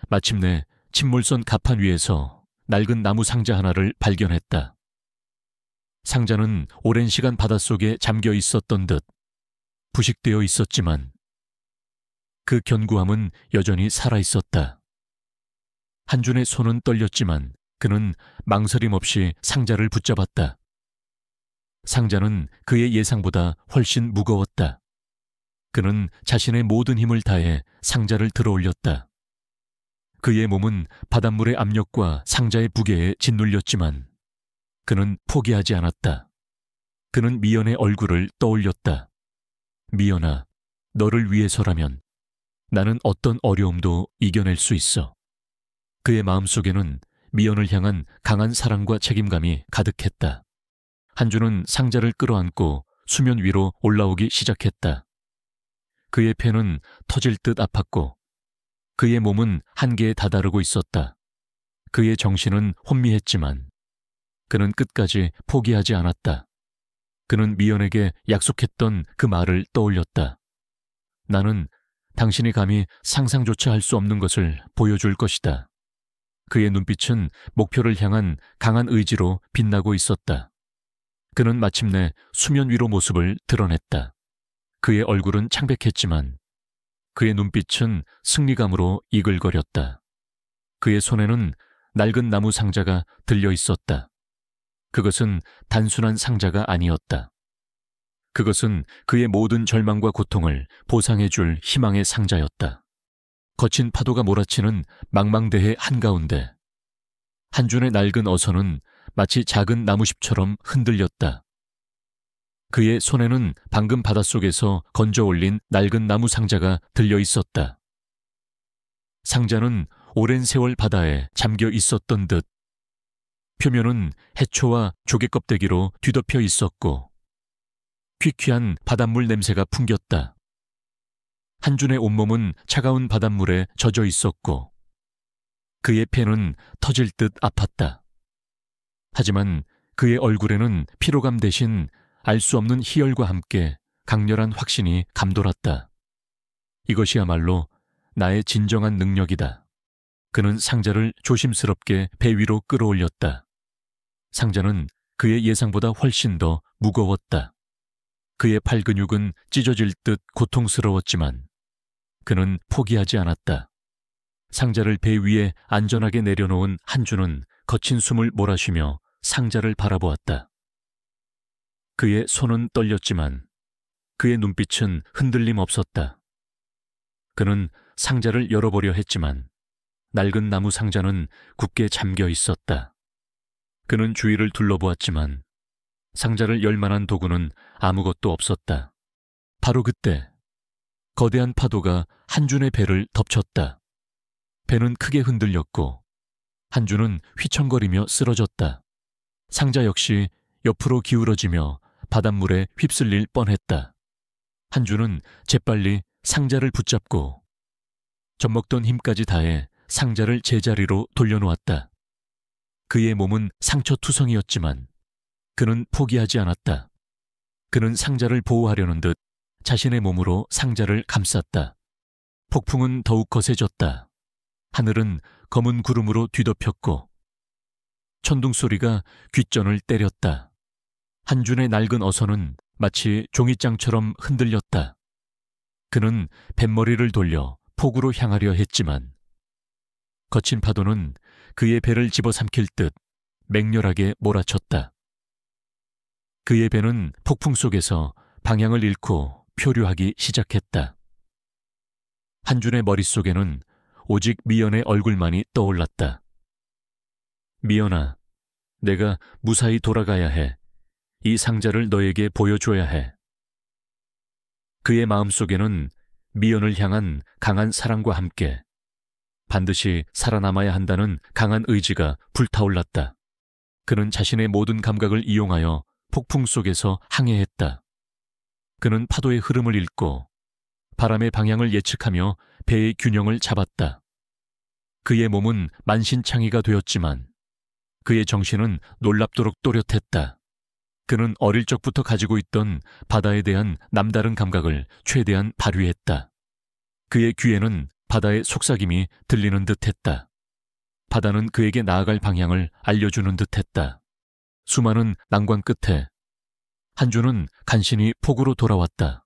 마침내 침몰선 갑판 위에서 낡은 나무 상자 하나를 발견했다. 상자는 오랜 시간 바닷속에 잠겨 있었던 듯 부식되어 있었지만 그 견고함은 여전히 살아있었다. 한준의 손은 떨렸지만 그는 망설임 없이 상자를 붙잡았다. 상자는 그의 예상보다 훨씬 무거웠다. 그는 자신의 모든 힘을 다해 상자를 들어올렸다. 그의 몸은 바닷물의 압력과 상자의 무게에 짓눌렸지만 그는 포기하지 않았다. 그는 미연의 얼굴을 떠올렸다. 미연아, 너를 위해서라면 나는 어떤 어려움도 이겨낼 수 있어. 그의 마음속에는 미연을 향한 강한 사랑과 책임감이 가득했다. 한주는 상자를 끌어안고 수면 위로 올라오기 시작했다. 그의 폐는 터질 듯 아팠고 그의 몸은 한계에 다다르고 있었다. 그의 정신은 혼미했지만 그는 끝까지 포기하지 않았다. 그는 미연에게 약속했던 그 말을 떠올렸다. 나는 당신이 감히 상상조차 할 수 없는 것을 보여줄 것이다. 그의 눈빛은 목표를 향한 강한 의지로 빛나고 있었다. 그는 마침내 수면 위로 모습을 드러냈다. 그의 얼굴은 창백했지만 그의 눈빛은 승리감으로 이글거렸다. 그의 손에는 낡은 나무 상자가 들려 있었다. 그것은 단순한 상자가 아니었다. 그것은 그의 모든 절망과 고통을 보상해줄 희망의 상자였다. 거친 파도가 몰아치는 망망대해 한가운데 한준의 낡은 어선은 마치 작은 나무십처럼 흔들렸다. 그의 손에는 방금 바닷속에서 건져 올린 낡은 나무 상자가 들려 있었다. 상자는 오랜 세월 바다에 잠겨 있었던 듯 표면은 해초와 조개 껍데기로 뒤덮여 있었고 퀴퀴한 바닷물 냄새가 풍겼다. 한준의 온몸은 차가운 바닷물에 젖어 있었고 그의 폐는 터질 듯 아팠다. 하지만 그의 얼굴에는 피로감 대신 알 수 없는 희열과 함께 강렬한 확신이 감돌았다. 이것이야말로 나의 진정한 능력이다. 그는 상자를 조심스럽게 배 위로 끌어올렸다. 상자는 그의 예상보다 훨씬 더 무거웠다. 그의 팔 근육은 찢어질 듯 고통스러웠지만 그는 포기하지 않았다. 상자를 배 위에 안전하게 내려놓은 한주는 거친 숨을 몰아쉬며 상자를 바라보았다. 그의 손은 떨렸지만 그의 눈빛은 흔들림 없었다. 그는 상자를 열어보려 했지만 낡은 나무 상자는 굳게 잠겨 있었다. 그는 주위를 둘러보았지만 상자를 열 만한 도구는 아무것도 없었다. 바로 그때 거대한 파도가 한준의 배를 덮쳤다. 배는 크게 흔들렸고 한준은 휘청거리며 쓰러졌다. 상자 역시 옆으로 기울어지며 바닷물에 휩쓸릴 뻔했다. 한준은 재빨리 상자를 붙잡고 젖먹던 힘까지 다해 상자를 제자리로 돌려놓았다. 그의 몸은 상처투성이었지만 그는 포기하지 않았다. 그는 상자를 보호하려는 듯 자신의 몸으로 상자를 감쌌다. 폭풍은 더욱 거세졌다. 하늘은 검은 구름으로 뒤덮였고 천둥 소리가 귓전을 때렸다. 한준의 낡은 어선은 마치 종이장처럼 흔들렸다. 그는 뱃머리를 돌려 폭우로 향하려 했지만 거친 파도는 그의 배를 집어삼킬 듯 맹렬하게 몰아쳤다. 그의 배는 폭풍 속에서 방향을 잃고 표류하기 시작했다. 한준의 머릿속에는 오직 미연의 얼굴만이 떠올랐다. 미연아, 내가 무사히 돌아가야 해. 이 상자를 너에게 보여줘야 해. 그의 마음속에는 미연을 향한 강한 사랑과 함께 반드시 살아남아야 한다는 강한 의지가 불타올랐다. 그는 자신의 모든 감각을 이용하여 폭풍 속에서 항해했다. 그는 파도의 흐름을 읽고 바람의 방향을 예측하며 배의 균형을 잡았다. 그의 몸은 만신창이가 되었지만 그의 정신은 놀랍도록 또렷했다. 그는 어릴 적부터 가지고 있던 바다에 대한 남다른 감각을 최대한 발휘했다. 그의 귀에는 바다의 속삭임이 들리는 듯했다. 바다는 그에게 나아갈 방향을 알려주는 듯했다. 수많은 난관 끝에 한준은 간신히 폭우로 돌아왔다.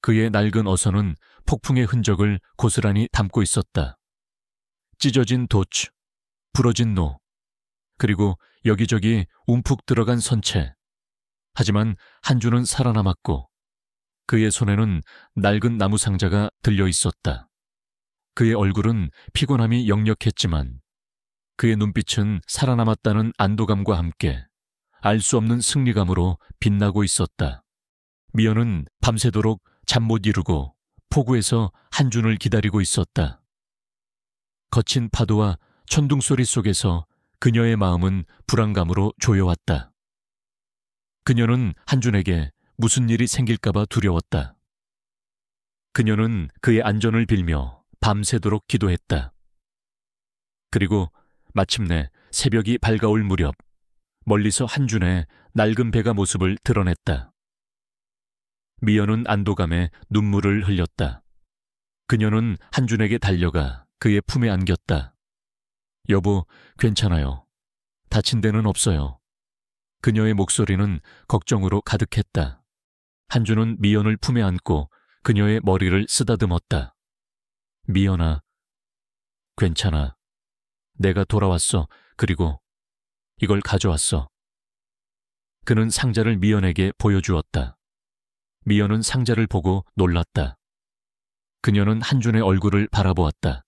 그의 낡은 어선은 폭풍의 흔적을 고스란히 담고 있었다. 찢어진 돛, 부러진 노, 그리고 여기저기 움푹 들어간 선체. 하지만 한준은 살아남았고 그의 손에는 낡은 나무 상자가 들려 있었다. 그의 얼굴은 피곤함이 역력했지만 그의 눈빛은 살아남았다는 안도감과 함께 알 수 없는 승리감으로 빛나고 있었다. 미연은 밤새도록 잠 못 이루고 폭우에서 한준을 기다리고 있었다. 거친 파도와 천둥 소리 속에서 그녀의 마음은 불안감으로 조여왔다. 그녀는 한준에게 무슨 일이 생길까봐 두려웠다. 그녀는 그의 안전을 빌며 밤새도록 기도했다. 그리고 마침내 새벽이 밝아올 무렵 멀리서 한준의 낡은 배가 모습을 드러냈다. 미연은 안도감에 눈물을 흘렸다. 그녀는 한준에게 달려가 그의 품에 안겼다. 여보, 괜찮아요. 다친 데는 없어요. 그녀의 목소리는 걱정으로 가득했다. 한준은 미연을 품에 안고 그녀의 머리를 쓰다듬었다. 미연아, 괜찮아. 내가 돌아왔어. 그리고 이걸 가져왔어. 그는 상자를 미연에게 보여주었다. 미연은 상자를 보고 놀랐다. 그녀는 한준의 얼굴을 바라보았다.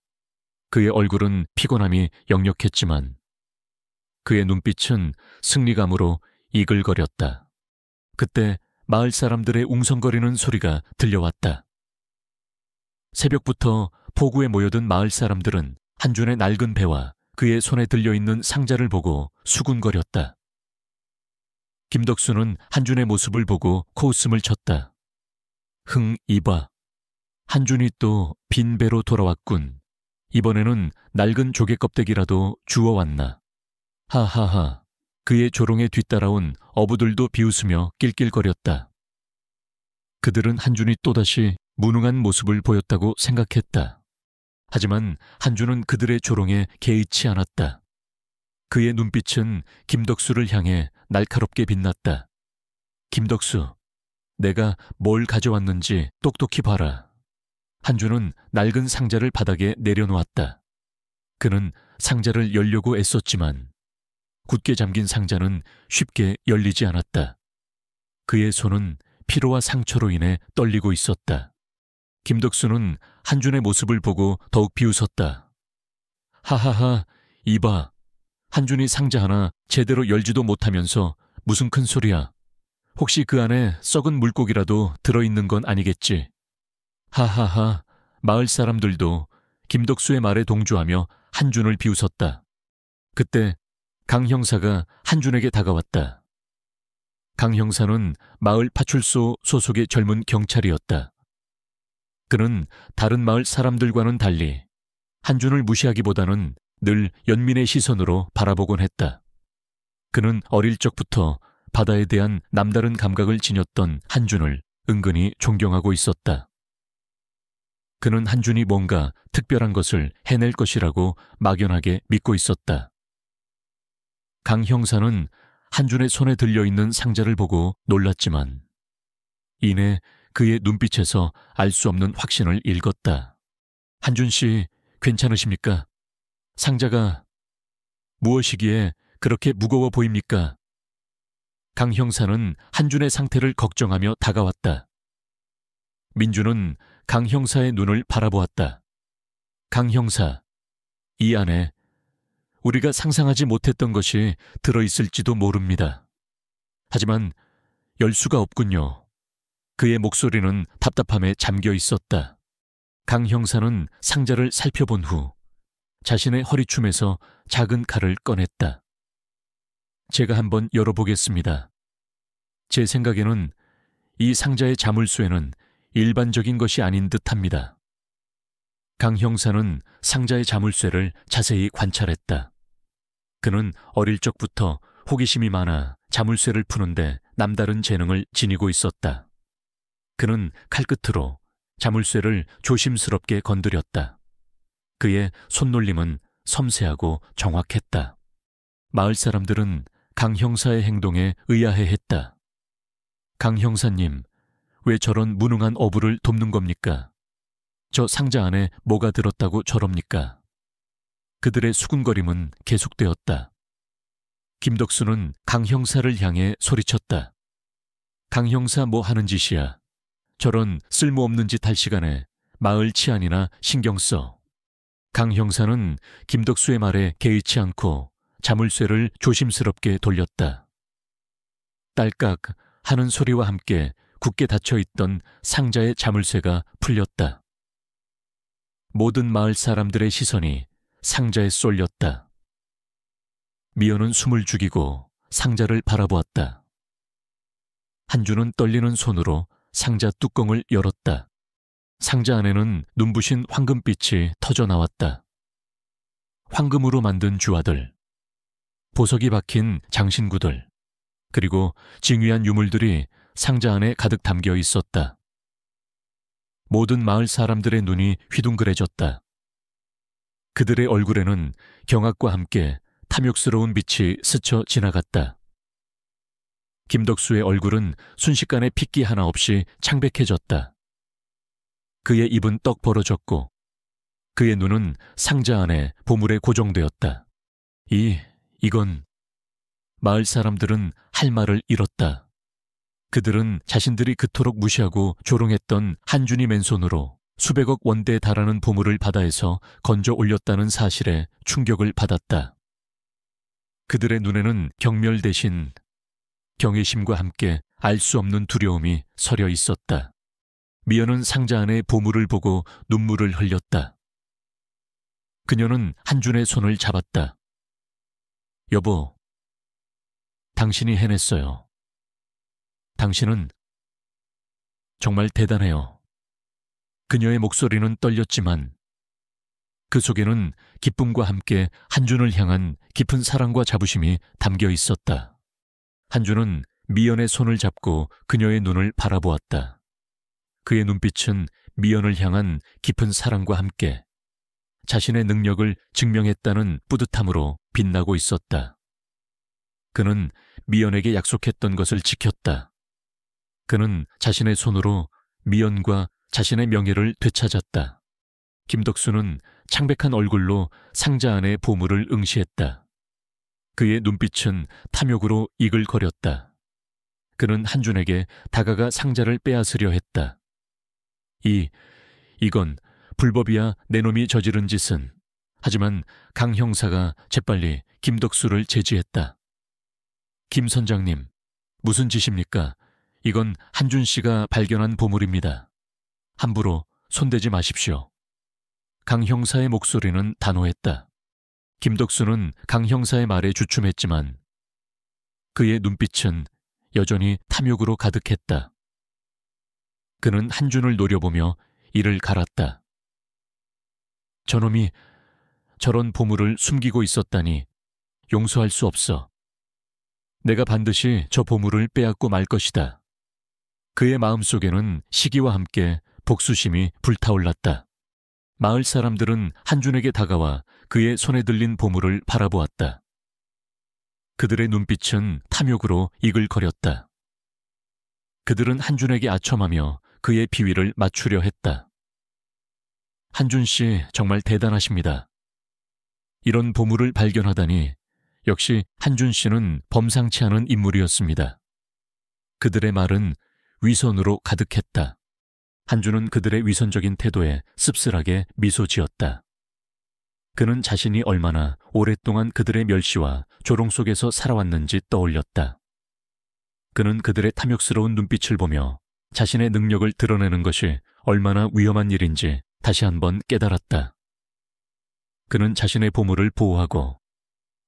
그의 얼굴은 피곤함이 역력했지만 그의 눈빛은 승리감으로 이글거렸다. 그때 마을 사람들의 웅성거리는 소리가 들려왔다. 새벽부터 포구에 모여든 마을 사람들은 한준의 낡은 배와 그의 손에 들려있는 상자를 보고 수군거렸다. 김덕수는 한준의 모습을 보고 코웃음을 쳤다. 흥, 이봐. 한준이 또 빈 배로 돌아왔군. 이번에는 낡은 조개 껍데기라도 주워왔나. 하하하. 그의 조롱에 뒤따라온 어부들도 비웃으며 낄낄거렸다. 그들은 한준이 또다시 무능한 모습을 보였다고 생각했다. 하지만 한준은 그들의 조롱에 개의치 않았다. 그의 눈빛은 김덕수를 향해 날카롭게 빛났다. 김덕수, 내가 뭘 가져왔는지 똑똑히 봐라. 한준은 낡은 상자를 바닥에 내려놓았다. 그는 상자를 열려고 애썼지만 굳게 잠긴 상자는 쉽게 열리지 않았다. 그의 손은 피로와 상처로 인해 떨리고 있었다. 김덕수는 한준의 모습을 보고 더욱 비웃었다. 하하하, 이봐. 한준이 상자 하나 제대로 열지도 못하면서 무슨 큰 소리야. 혹시 그 안에 썩은 물고기라도 들어있는 건 아니겠지. 하하하. 마을 사람들도 김덕수의 말에 동조하며 한준을 비웃었다. 그때 강 형사가 한준에게 다가왔다. 강 형사는 마을 파출소 소속의 젊은 경찰이었다. 그는 다른 마을 사람들과는 달리 한준을 무시하기보다는 늘 연민의 시선으로 바라보곤 했다. 그는 어릴 적부터 바다에 대한 남다른 감각을 지녔던 한준을 은근히 존경하고 있었다. 그는 한준이 뭔가 특별한 것을 해낼 것이라고 막연하게 믿고 있었다. 강 형사는 한준의 손에 들려있는 상자를 보고 놀랐지만 이내 그의 눈빛에서 알 수 없는 확신을 읽었다. 한준 씨, 괜찮으십니까? 상자가 무엇이기에 그렇게 무거워 보입니까? 강 형사는 한준의 상태를 걱정하며 다가왔다. 민주는 강 형사의 눈을 바라보았다. 강 형사, 이 안에 우리가 상상하지 못했던 것이 들어있을지도 모릅니다. 하지만 열 수가 없군요. 그의 목소리는 답답함에 잠겨 있었다. 강 형사는 상자를 살펴본 후 자신의 허리춤에서 작은 칼을 꺼냈다. 제가 한번 열어보겠습니다. 제 생각에는 이 상자의 자물쇠는 일반적인 것이 아닌 듯합니다. 강 형사는 상자의 자물쇠를 자세히 관찰했다. 그는 어릴 적부터 호기심이 많아 자물쇠를 푸는데 남다른 재능을 지니고 있었다. 그는 칼끝으로 자물쇠를 조심스럽게 건드렸다. 그의 손놀림은 섬세하고 정확했다. 마을 사람들은 강 형사의 행동에 의아해했다. 강 형사님, 왜 저런 무능한 어부를 돕는 겁니까? 저 상자 안에 뭐가 들었다고 저럽니까? 그들의 수군거림은 계속되었다. 김덕수는 강 형사를 향해 소리쳤다. 강 형사 뭐 하는 짓이야? 저런 쓸모없는 짓 할 시간에 마을 치안이나 신경 써. 강 형사는 김덕수의 말에 개의치 않고 자물쇠를 조심스럽게 돌렸다. 딸깍 하는 소리와 함께 굳게 닫혀있던 상자의 자물쇠가 풀렸다. 모든 마을 사람들의 시선이 상자에 쏠렸다. 미연은 숨을 죽이고 상자를 바라보았다. 한준은 떨리는 손으로 상자 뚜껑을 열었다. 상자 안에는 눈부신 황금빛이 터져나왔다. 황금으로 만든 주화들, 보석이 박힌 장신구들, 그리고 징귀한 유물들이 상자 안에 가득 담겨 있었다. 모든 마을 사람들의 눈이 휘둥그레졌다. 그들의 얼굴에는 경악과 함께 탐욕스러운 빛이 스쳐 지나갔다. 김덕수의 얼굴은 순식간에 핏기 하나 없이 창백해졌다. 그의 입은 떡 벌어졌고 그의 눈은 상자 안에 보물에 고정되었다. 이건... 마을 사람들은 할 말을 잃었다. 그들은 자신들이 그토록 무시하고 조롱했던 한준이 맨손으로 수백억 원대에 달하는 보물을 바다에서 건져 올렸다는 사실에 충격을 받았다. 그들의 눈에는 경멸 대신 경외심과 함께 알 수 없는 두려움이 서려 있었다. 미연은 상자 안의 보물을 보고 눈물을 흘렸다. 그녀는 한준의 손을 잡았다. 여보, 당신이 해냈어요. 당신은 정말 대단해요. 그녀의 목소리는 떨렸지만 그 속에는 기쁨과 함께 한준을 향한 깊은 사랑과 자부심이 담겨 있었다. 한준은 미연의 손을 잡고 그녀의 눈을 바라보았다. 그의 눈빛은 미연을 향한 깊은 사랑과 함께 자신의 능력을 증명했다는 뿌듯함으로 빛나고 있었다. 그는 미연에게 약속했던 것을 지켰다. 그는 자신의 손으로 미연과 자신의 명예를 되찾았다. 김덕수는 창백한 얼굴로 상자 안의 보물을 응시했다. 그의 눈빛은 탐욕으로 이글거렸다. 그는 한준에게 다가가 상자를 빼앗으려 했다. 이건 불법이야 내 놈이 저지른 짓은. 하지만 강 형사가 재빨리 김덕수를 제지했다. 김 선장님, 무슨 짓입니까? 이건 한준 씨가 발견한 보물입니다. 함부로 손대지 마십시오. 강 형사의 목소리는 단호했다. 김덕수는 강 형사의 말에 주춤했지만 그의 눈빛은 여전히 탐욕으로 가득했다. 그는 한준을 노려보며 이를 갈았다. 저런 보물을 숨기고 있었다니 용서할 수 없어. 내가 반드시 저 보물을 빼앗고 말 것이다. 그의 마음속에는 시기와 함께 복수심이 불타올랐다. 마을 사람들은 한준에게 다가와 그의 손에 들린 보물을 바라보았다. 그들의 눈빛은 탐욕으로 이글거렸다. 그들은 한준에게 아첨하며 그의 비위를 맞추려 했다. 한준 씨 정말 대단하십니다. 이런 보물을 발견하다니 역시 한준 씨는 범상치 않은 인물이었습니다. 그들의 말은 위선으로 가득했다. 한준은 그들의 위선적인 태도에 씁쓸하게 미소 지었다. 그는 자신이 얼마나 오랫동안 그들의 멸시와 조롱 속에서 살아왔는지 떠올렸다. 그는 그들의 탐욕스러운 눈빛을 보며 자신의 능력을 드러내는 것이 얼마나 위험한 일인지 다시 한번 깨달았다. 그는 자신의 보물을 보호하고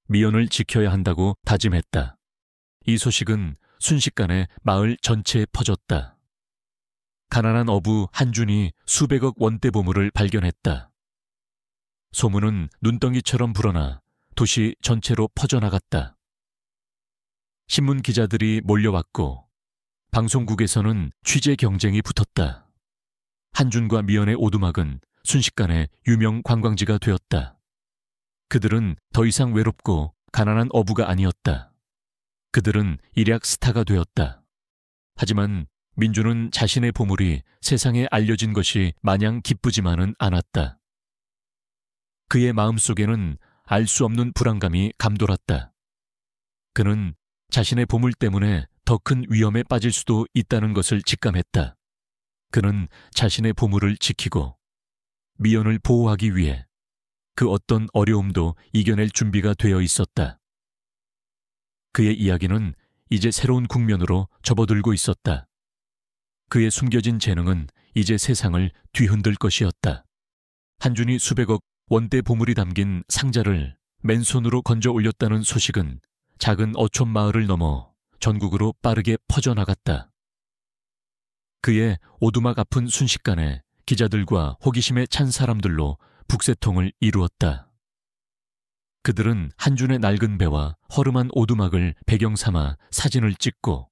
미연을 지켜야 한다고 다짐했다. 이 소식은 순식간에 마을 전체에 퍼졌다. 가난한 어부 한준이 수백억 원대 보물을 발견했다. 소문은 눈덩이처럼 불어나 도시 전체로 퍼져나갔다. 신문 기자들이 몰려왔고 방송국에서는 취재 경쟁이 붙었다. 한준과 미연의 오두막은 순식간에 유명 관광지가 되었다. 그들은 더 이상 외롭고 가난한 어부가 아니었다. 그들은 일약 스타가 되었다. 하지만 민주는 자신의 보물이 세상에 알려진 것이 마냥 기쁘지만은 않았다. 그의 마음속에는 알 수 없는 불안감이 감돌았다. 그는 자신의 보물 때문에 더 큰 위험에 빠질 수도 있다는 것을 직감했다. 그는 자신의 보물을 지키고 미연을 보호하기 위해 그 어떤 어려움도 이겨낼 준비가 되어 있었다. 그의 이야기는 이제 새로운 국면으로 접어들고 있었다. 그의 숨겨진 재능은 이제 세상을 뒤흔들 것이었다. 한준이 수백억 원대 보물이 담긴 상자를 맨손으로 건져 올렸다는 소식은 작은 어촌 마을을 넘어 전국으로 빠르게 퍼져나갔다. 그의 오두막 앞은 순식간에 기자들과 호기심에 찬 사람들로 북새통을 이루었다. 그들은 한준의 낡은 배와 허름한 오두막을 배경 삼아 사진을 찍고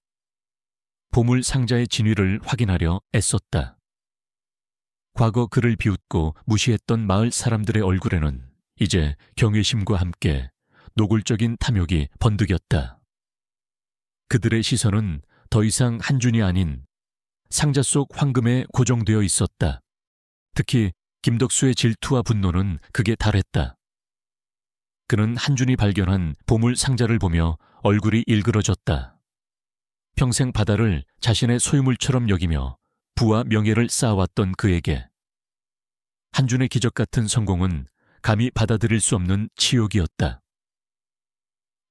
보물 상자의 진위를 확인하려 애썼다. 과거 그를 비웃고 무시했던 마을 사람들의 얼굴에는 이제 경외심과 함께 노골적인 탐욕이 번득였다. 그들의 시선은 더 이상 한준이 아닌 상자 속 황금에 고정되어 있었다. 특히 김덕수의 질투와 분노는 극에 달했다. 그는 한준이 발견한 보물 상자를 보며 얼굴이 일그러졌다. 평생 바다를 자신의 소유물처럼 여기며 부와 명예를 쌓아왔던 그에게 한준의 기적 같은 성공은 감히 받아들일 수 없는 치욕이었다.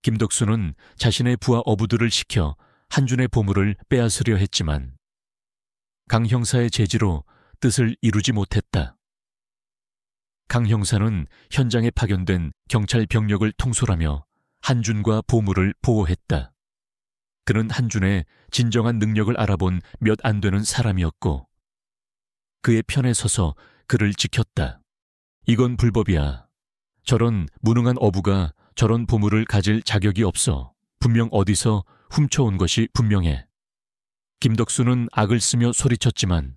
김덕수는 자신의 부하 어부들을 시켜 한준의 보물을 빼앗으려 했지만 강 형사의 제지로 뜻을 이루지 못했다. 강 형사는 현장에 파견된 경찰 병력을 통솔하며 한준과 보물을 보호했다. 그는 한준의 진정한 능력을 알아본 몇 안 되는 사람이었고 그의 편에 서서 그를 지켰다. 이건 불법이야. 저런 무능한 어부가 저런 보물을 가질 자격이 없어. 분명 어디서 훔쳐온 것이 분명해. 김덕수는 악을 쓰며 소리쳤지만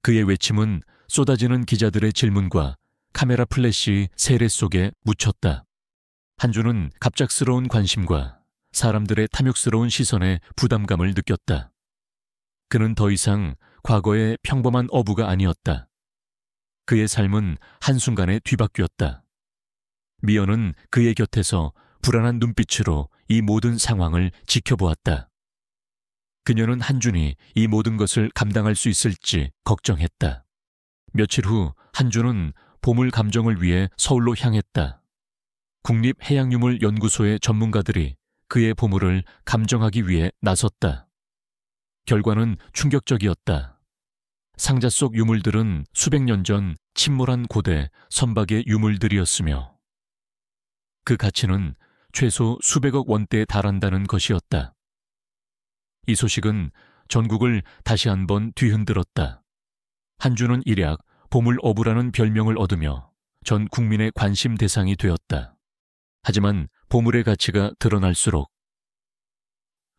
그의 외침은 쏟아지는 기자들의 질문과 카메라 플래시 세례 속에 묻혔다. 한준은 갑작스러운 관심과 사람들의 탐욕스러운 시선에 부담감을 느꼈다. 그는 더 이상 과거의 평범한 어부가 아니었다. 그의 삶은 한순간에 뒤바뀌었다. 미연은 그의 곁에서 불안한 눈빛으로 이 모든 상황을 지켜보았다. 그녀는 한준이 이 모든 것을 감당할 수 있을지 걱정했다. 며칠 후 한준은 보물 감정을 위해 서울로 향했다. 국립해양유물연구소의 전문가들이 그의 보물을 감정하기 위해 나섰다. 결과는 충격적이었다. 상자 속 유물들은 수백 년 전 침몰한 고대 선박의 유물들이었으며 그 가치는 최소 수백억 원대에 달한다는 것이었다. 이 소식은 전국을 다시 한번 뒤흔들었다. 한준은 일약 보물 어부라는 별명을 얻으며 전 국민의 관심 대상이 되었다. 하지만 보물의 가치가 드러날수록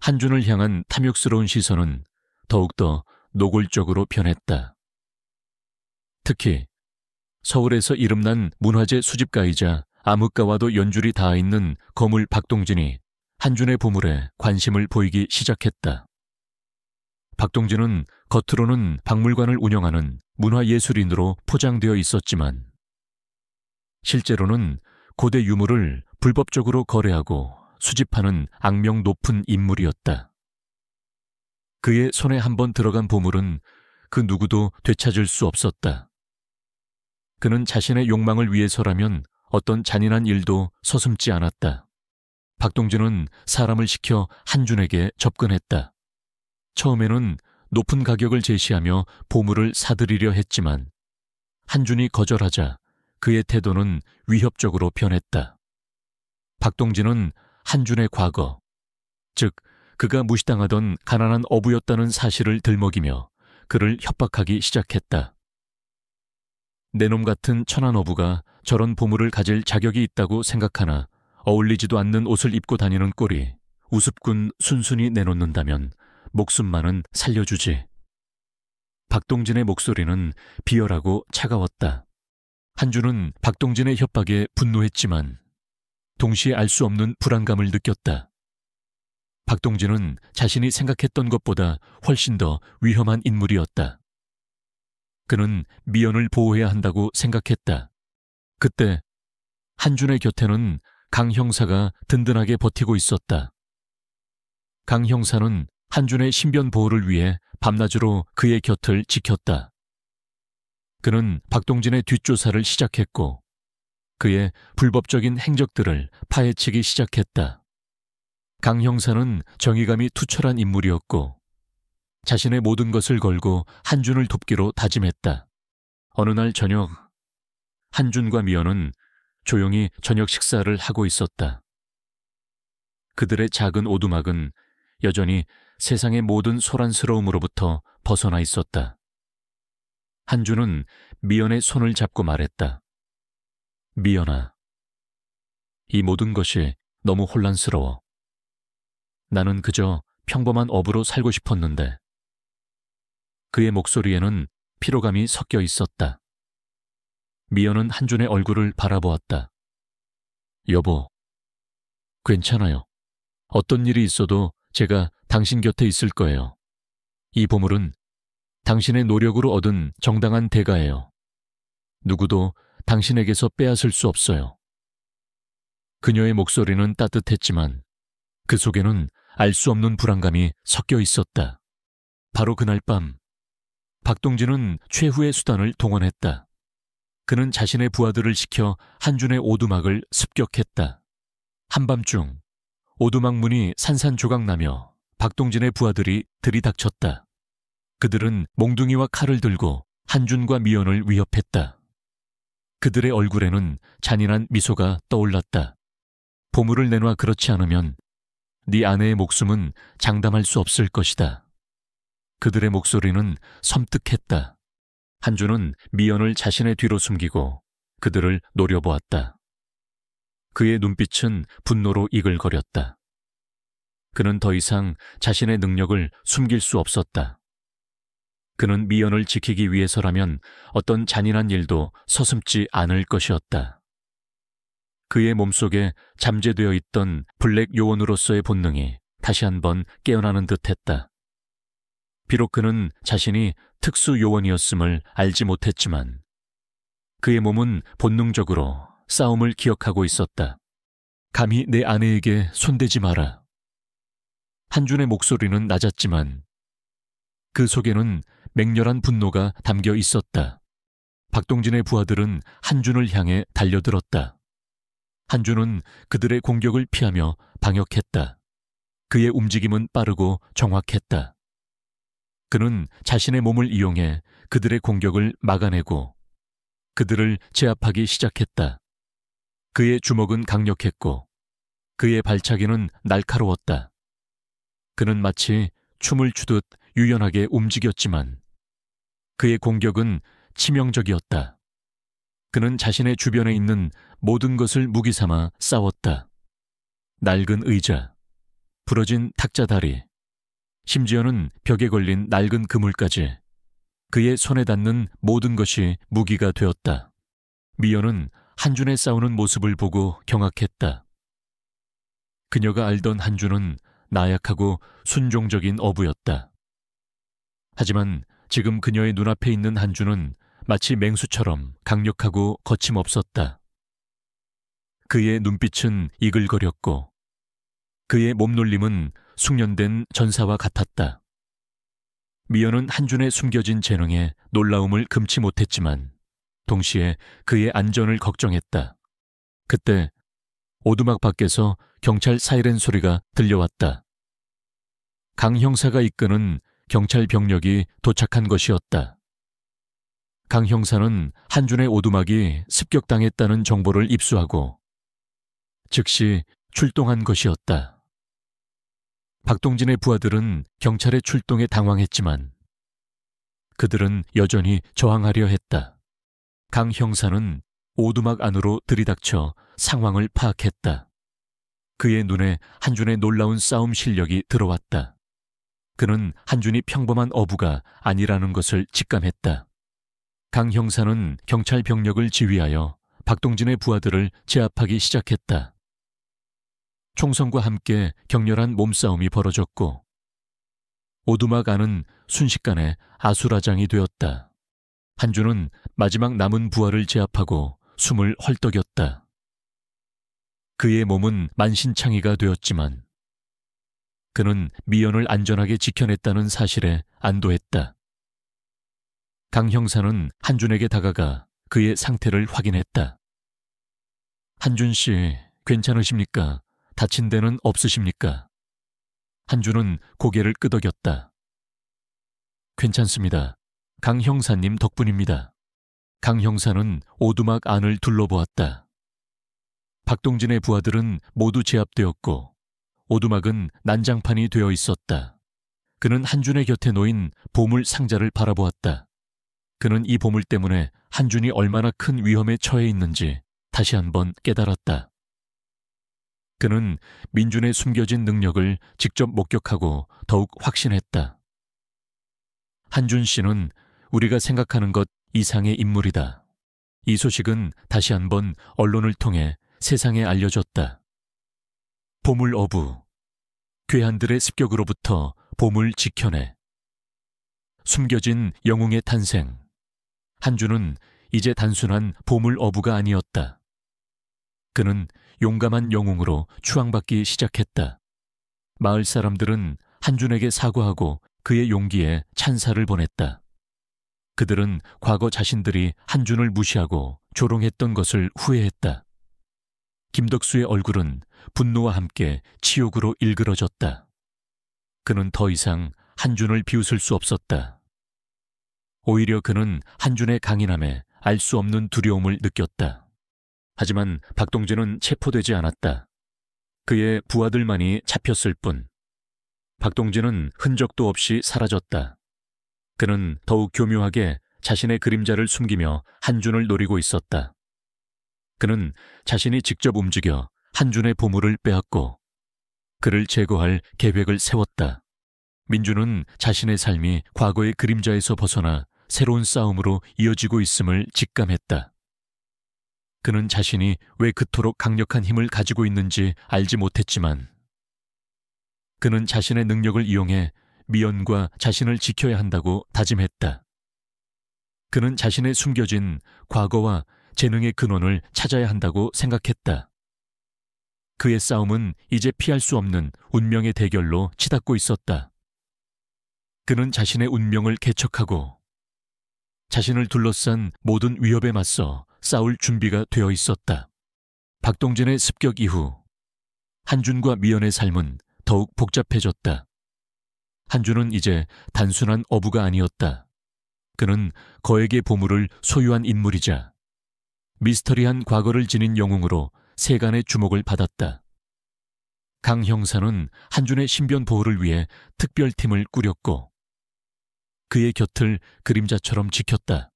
한준을 향한 탐욕스러운 시선은 더욱더 노골적으로 변했다. 특히 서울에서 이름난 문화재 수집가이자 암흑가와도 연줄이 닿아 있는 거물 박동진이 한준의 보물에 관심을 보이기 시작했다. 박동진은 겉으로는 박물관을 운영하는 문화예술인으로 포장되어 있었지만 실제로는 고대 유물을 불법적으로 거래하고 수집하는 악명 높은 인물이었다. 그의 손에 한번 들어간 보물은 그 누구도 되찾을 수 없었다. 그는 자신의 욕망을 위해서라면 어떤 잔인한 일도 서슴지 않았다. 박동진은 사람을 시켜 한준에게 접근했다. 처음에는 높은 가격을 제시하며 보물을 사들이려 했지만 한준이 거절하자 그의 태도는 위협적으로 변했다. 박동진은 한준의 과거, 즉 그가 무시당하던 가난한 어부였다는 사실을 들먹이며 그를 협박하기 시작했다. 내놈 같은 천한 어부가 저런 보물을 가질 자격이 있다고 생각하나 어울리지도 않는 옷을 입고 다니는 꼴이 우습군 순순히 내놓는다면 목숨만은 살려주지. 박동진의 목소리는 비열하고 차가웠다. 한준은 박동진의 협박에 분노했지만 동시에 알 수 없는 불안감을 느꼈다. 박동진은 자신이 생각했던 것보다 훨씬 더 위험한 인물이었다. 그는 미연을 보호해야 한다고 생각했다. 그때 한준의 곁에는 강 형사가 든든하게 버티고 있었다. 강 형사는 한준의 신변 보호를 위해 밤낮으로 그의 곁을 지켰다. 그는 박동진의 뒷조사를 시작했고 그의 불법적인 행적들을 파헤치기 시작했다. 강 형사는 정의감이 투철한 인물이었고 자신의 모든 것을 걸고 한준을 돕기로 다짐했다. 어느 날 저녁, 한준과 미연은 조용히 저녁 식사를 하고 있었다. 그들의 작은 오두막은 여전히 세상의 모든 소란스러움으로부터 벗어나 있었다. 한준은 미연의 손을 잡고 말했다. 미연아, 이 모든 것이 너무 혼란스러워. 나는 그저 평범한 어부로 살고 싶었는데. 그의 목소리에는 피로감이 섞여 있었다. 미연은 한준의 얼굴을 바라보았다. 여보, 괜찮아요. 어떤 일이 있어도 제가 당신 곁에 있을 거예요. 이 보물은 당신의 노력으로 얻은 정당한 대가예요. 누구도 당신에게서 빼앗을 수 없어요. 그녀의 목소리는 따뜻했지만 그 속에는 알 수 없는 불안감이 섞여 있었다. 바로 그날 밤, 박동진은 최후의 수단을 동원했다. 그는 자신의 부하들을 시켜 한준의 오두막을 습격했다. 한밤중 오두막 문이 산산조각나며 박동진의 부하들이 들이닥쳤다. 그들은 몽둥이와 칼을 들고 한준과 미연을 위협했다. 그들의 얼굴에는 잔인한 미소가 떠올랐다. 보물을 내놔 그렇지 않으면 네 아내의 목숨은 장담할 수 없을 것이다. 그들의 목소리는 섬뜩했다. 한준은 미연을 자신의 뒤로 숨기고 그들을 노려보았다. 그의 눈빛은 분노로 이글거렸다. 그는 더 이상 자신의 능력을 숨길 수 없었다. 그는 미연을 지키기 위해서라면 어떤 잔인한 일도 서슴지 않을 것이었다. 그의 몸속에 잠재되어 있던 블랙 요원으로서의 본능이 다시 한번 깨어나는 듯했다. 비록 그는 자신이 특수 요원이었음을 알지 못했지만 그의 몸은 본능적으로 싸움을 기억하고 있었다. 감히 내 아내에게 손대지 마라. 한준의 목소리는 낮았지만 그 속에는 맹렬한 분노가 담겨 있었다. 박동진의 부하들은 한준을 향해 달려들었다. 한준은 그들의 공격을 피하며 방역했다. 그의 움직임은 빠르고 정확했다. 그는 자신의 몸을 이용해 그들의 공격을 막아내고 그들을 제압하기 시작했다. 그의 주먹은 강력했고 그의 발차기는 날카로웠다. 그는 마치 춤을 추듯 유연하게 움직였지만 그의 공격은 치명적이었다. 그는 자신의 주변에 있는 모든 것을 무기 삼아 싸웠다. 낡은 의자, 부러진 탁자 다리, 심지어는 벽에 걸린 낡은 그물까지 그의 손에 닿는 모든 것이 무기가 되었다. 미연은 한준의 싸우는 모습을 보고 경악했다. 그녀가 알던 한준은 나약하고 순종적인 어부였다. 하지만 지금 그녀의 눈앞에 있는 한준은 마치 맹수처럼 강력하고 거침없었다. 그의 눈빛은 이글거렸고 그의 몸놀림은 숙련된 전사와 같았다. 미연은 한준의 숨겨진 재능에 놀라움을 금치 못했지만 동시에 그의 안전을 걱정했다. 그때 오두막 밖에서 경찰 사이렌 소리가 들려왔다. 강 형사가 이끄는 경찰 병력이 도착한 것이었다. 강 형사는 한준의 오두막이 습격당했다는 정보를 입수하고 즉시 출동한 것이었다. 박동진의 부하들은 경찰의 출동에 당황했지만 그들은 여전히 저항하려 했다. 강 형사는 오두막 안으로 들이닥쳐 상황을 파악했다. 그의 눈에 한준의 놀라운 싸움 실력이 들어왔다. 그는 한준이 평범한 어부가 아니라는 것을 직감했다. 강 형사는 경찰 병력을 지휘하여 박동진의 부하들을 제압하기 시작했다. 총성과 함께 격렬한 몸싸움이 벌어졌고 오두막 안은 순식간에 아수라장이 되었다. 한준은 마지막 남은 부하를 제압하고 숨을 헐떡였다. 그의 몸은 만신창이가 되었지만 그는 미연을 안전하게 지켜냈다는 사실에 안도했다. 강 형사는 한준에게 다가가 그의 상태를 확인했다. 한준 씨, 괜찮으십니까? 다친 데는 없으십니까? 한준은 고개를 끄덕였다. 괜찮습니다. 강 형사님 덕분입니다. 강 형사는 오두막 안을 둘러보았다. 박동진의 부하들은 모두 제압되었고 오두막은 난장판이 되어 있었다. 그는 한준의 곁에 놓인 보물 상자를 바라보았다. 그는 이 보물 때문에 한준이 얼마나 큰 위험에 처해 있는지 다시 한번 깨달았다. 그는 민준의 숨겨진 능력을 직접 목격하고 더욱 확신했다. 한준 씨는 우리가 생각하는 것 이상의 인물이다. 이 소식은 다시 한번 언론을 통해 세상에 알려졌다. 보물 어부, 괴한들의 습격으로부터 보물 지켜내. 숨겨진 영웅의 탄생. 한준은 이제 단순한 보물 어부가 아니었다. 그는 용감한 영웅으로 추앙받기 시작했다. 마을 사람들은 한준에게 사과하고 그의 용기에 찬사를 보냈다. 그들은 과거 자신들이 한준을 무시하고 조롱했던 것을 후회했다. 김덕수의 얼굴은 분노와 함께 치욕으로 일그러졌다. 그는 더 이상 한준을 비웃을 수 없었다. 오히려 그는 한준의 강인함에 알 수 없는 두려움을 느꼈다. 하지만 박동진은 체포되지 않았다. 그의 부하들만이 잡혔을 뿐. 박동진은 흔적도 없이 사라졌다. 그는 더욱 교묘하게 자신의 그림자를 숨기며 한준을 노리고 있었다. 그는 자신이 직접 움직여 한준의 보물을 빼앗고 그를 제거할 계획을 세웠다. 민준은 자신의 삶이 과거의 그림자에서 벗어나 새로운 싸움으로 이어지고 있음을 직감했다. 그는 자신이 왜 그토록 강력한 힘을 가지고 있는지 알지 못했지만 그는 자신의 능력을 이용해 미연과 자신을 지켜야 한다고 다짐했다. 그는 자신의 숨겨진 과거와 재능의 근원을 찾아야 한다고 생각했다. 그의 싸움은 이제 피할 수 없는 운명의 대결로 치닫고 있었다. 그는 자신의 운명을 개척하고 자신을 둘러싼 모든 위협에 맞서 싸울 준비가 되어 있었다. 박동진의 습격 이후 한준과 미연의 삶은 더욱 복잡해졌다. 한준은 이제 단순한 어부가 아니었다. 그는 거액의 보물을 소유한 인물이자 미스터리한 과거를 지닌 영웅으로 세간의 주목을 받았다. 강 형사는 한준의 신변 보호를 위해 특별팀을 꾸렸고 그의 곁을 그림자처럼 지켰다.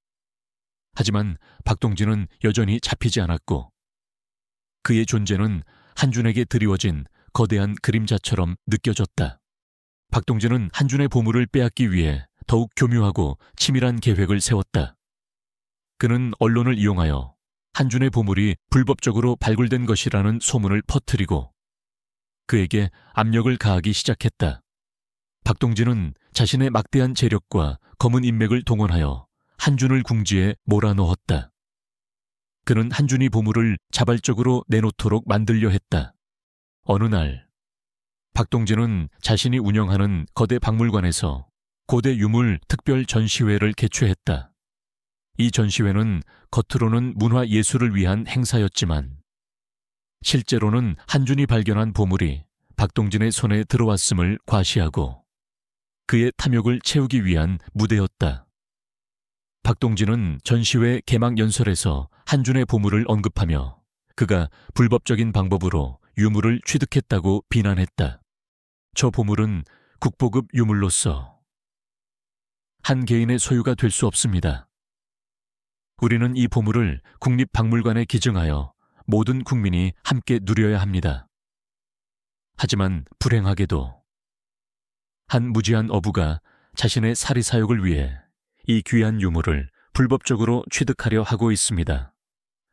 하지만 박동진은 여전히 잡히지 않았고 그의 존재는 한준에게 드리워진 거대한 그림자처럼 느껴졌다. 박동진은 한준의 보물을 빼앗기 위해 더욱 교묘하고 치밀한 계획을 세웠다. 그는 언론을 이용하여 한준의 보물이 불법적으로 발굴된 것이라는 소문을 퍼뜨리고 그에게 압력을 가하기 시작했다. 박동진은 자신의 막대한 재력과 검은 인맥을 동원하여 한준을 궁지에 몰아넣었다. 그는 한준이 보물을 자발적으로 내놓도록 만들려 했다. 어느 날 박동진은 자신이 운영하는 거대 박물관에서 고대 유물 특별 전시회를 개최했다. 이 전시회는 겉으로는 문화 예술을 위한 행사였지만 실제로는 한준이 발견한 보물이 박동진의 손에 들어왔음을 과시하고 그의 탐욕을 채우기 위한 무대였다. 박동진은 전시회 개막 연설에서 한준의 보물을 언급하며 그가 불법적인 방법으로 유물을 취득했다고 비난했다. 저 보물은 국보급 유물로서 한 개인의 소유가 될 수 없습니다. 우리는 이 보물을 국립박물관에 기증하여 모든 국민이 함께 누려야 합니다. 하지만 불행하게도 한 무지한 어부가 자신의 사리사욕을 위해 이 귀한 유물을 불법적으로 취득하려 하고 있습니다.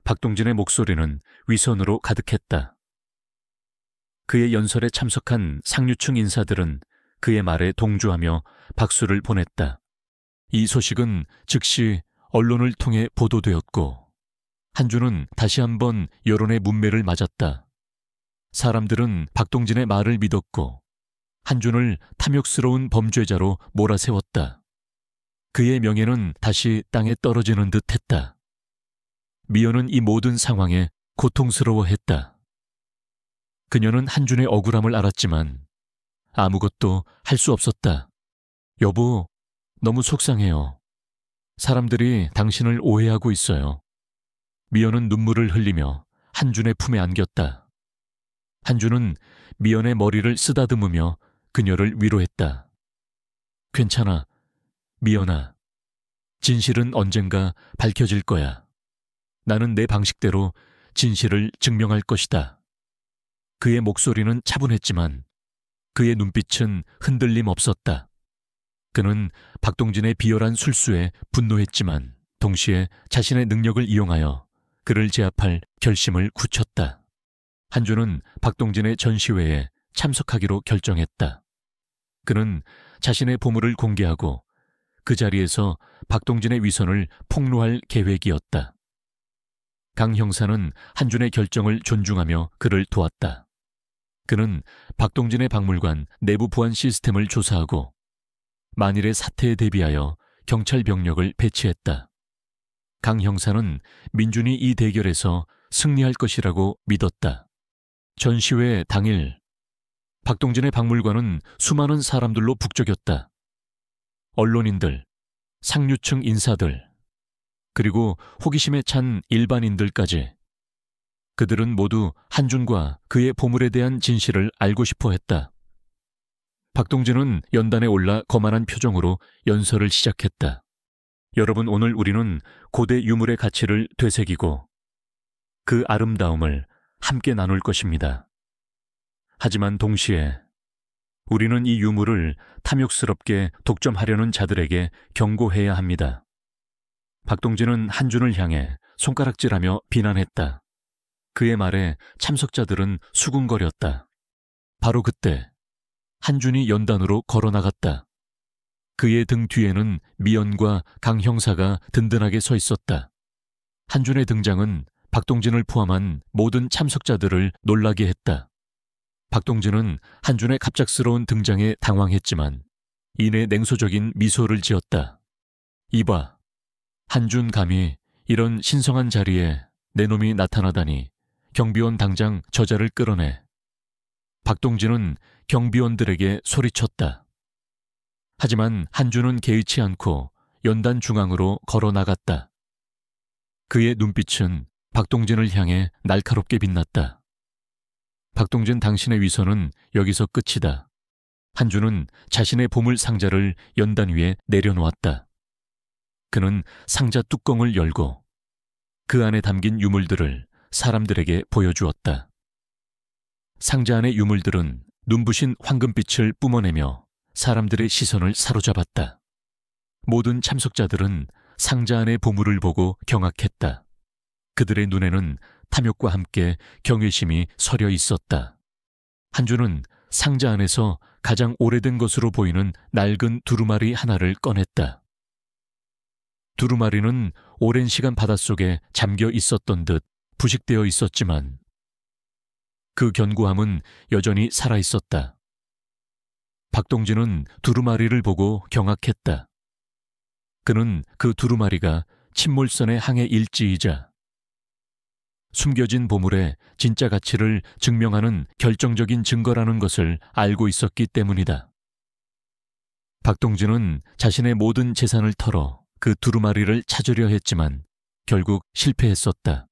박동진의 목소리는 위선으로 가득했다. 그의 연설에 참석한 상류층 인사들은 그의 말에 동조하며 박수를 보냈다. 이 소식은 즉시 언론을 통해 보도되었고 한준은 다시 한번 여론의 문매를 맞았다. 사람들은 박동진의 말을 믿었고 한준을 탐욕스러운 범죄자로 몰아세웠다. 그의 명예는 다시 땅에 떨어지는 듯 했다. 미연은 이 모든 상황에 고통스러워했다. 그녀는 한준의 억울함을 알았지만 아무것도 할 수 없었다. 여보, 너무 속상해요. 사람들이 당신을 오해하고 있어요. 미연은 눈물을 흘리며 한준의 품에 안겼다. 한준은 미연의 머리를 쓰다듬으며 그녀를 위로했다. 괜찮아, 미연아. 진실은 언젠가 밝혀질 거야. 나는 내 방식대로 진실을 증명할 것이다. 그의 목소리는 차분했지만 그의 눈빛은 흔들림 없었다. 그는 박동진의 비열한 술수에 분노했지만 동시에 자신의 능력을 이용하여 그를 제압할 결심을 굳혔다. 한준은 박동진의 전시회에 참석하기로 결정했다. 그는 자신의 보물을 공개하고 그 자리에서 박동진의 위선을 폭로할 계획이었다. 강 형사는 한준의 결정을 존중하며 그를 도왔다. 그는 박동진의 박물관 내부 보안 시스템을 조사하고 만일의 사태에 대비하여 경찰 병력을 배치했다. 강 형사는 민준이 이 대결에서 승리할 것이라고 믿었다. 전시회 당일 박동진의 박물관은 수많은 사람들로 북적였다. 언론인들, 상류층 인사들, 그리고 호기심에 찬 일반인들까지. 그들은 모두 한준과 그의 보물에 대한 진실을 알고 싶어 했다. 박동진은 연단에 올라 거만한 표정으로 연설을 시작했다. 여러분, 오늘 우리는 고대 유물의 가치를 되새기고 그 아름다움을 함께 나눌 것입니다. 하지만 동시에 우리는 이 유물을 탐욕스럽게 독점하려는 자들에게 경고해야 합니다. 박동진은 한준을 향해 손가락질하며 비난했다. 그의 말에 참석자들은 수군거렸다. 바로 그때 한준이 연단으로 걸어나갔다. 그의 등 뒤에는 미연과 강 형사가 든든하게 서 있었다. 한준의 등장은 박동진을 포함한 모든 참석자들을 놀라게 했다. 박동진은 한준의 갑작스러운 등장에 당황했지만 이내 냉소적인 미소를 지었다. 이봐, 한준 감히 이런 신성한 자리에 내 놈이 나타나다니. 경비원 당장 저자를 끌어내. 박동진은 경비원들에게 소리쳤다. 하지만 한준은 개의치 않고 연단 중앙으로 걸어 나갔다. 그의 눈빛은 박동진을 향해 날카롭게 빛났다. 박동진, 당신의 위선은 여기서 끝이다. 한준은 자신의 보물 상자를 연단 위에 내려놓았다. 그는 상자 뚜껑을 열고 그 안에 담긴 유물들을 사람들에게 보여주었다. 상자 안의 유물들은 눈부신 황금빛을 뿜어내며 사람들의 시선을 사로잡았다. 모든 참석자들은 상자 안의 보물을 보고 경악했다. 그들의 눈에는 탐욕과 함께 경외심이 서려 있었다. 한주는 상자 안에서 가장 오래된 것으로 보이는 낡은 두루마리 하나를 꺼냈다. 두루마리는 오랜 시간 바닷속에 잠겨 있었던 듯 부식되어 있었지만 그 견고함은 여전히 살아있었다. 박동진은 두루마리를 보고 경악했다. 그는 그 두루마리가 침몰선의 항해 일지이자 숨겨진 보물의 진짜 가치를 증명하는 결정적인 증거라는 것을 알고 있었기 때문이다. 박동진은 자신의 모든 재산을 털어 그 두루마리를 찾으려 했지만 결국 실패했었다.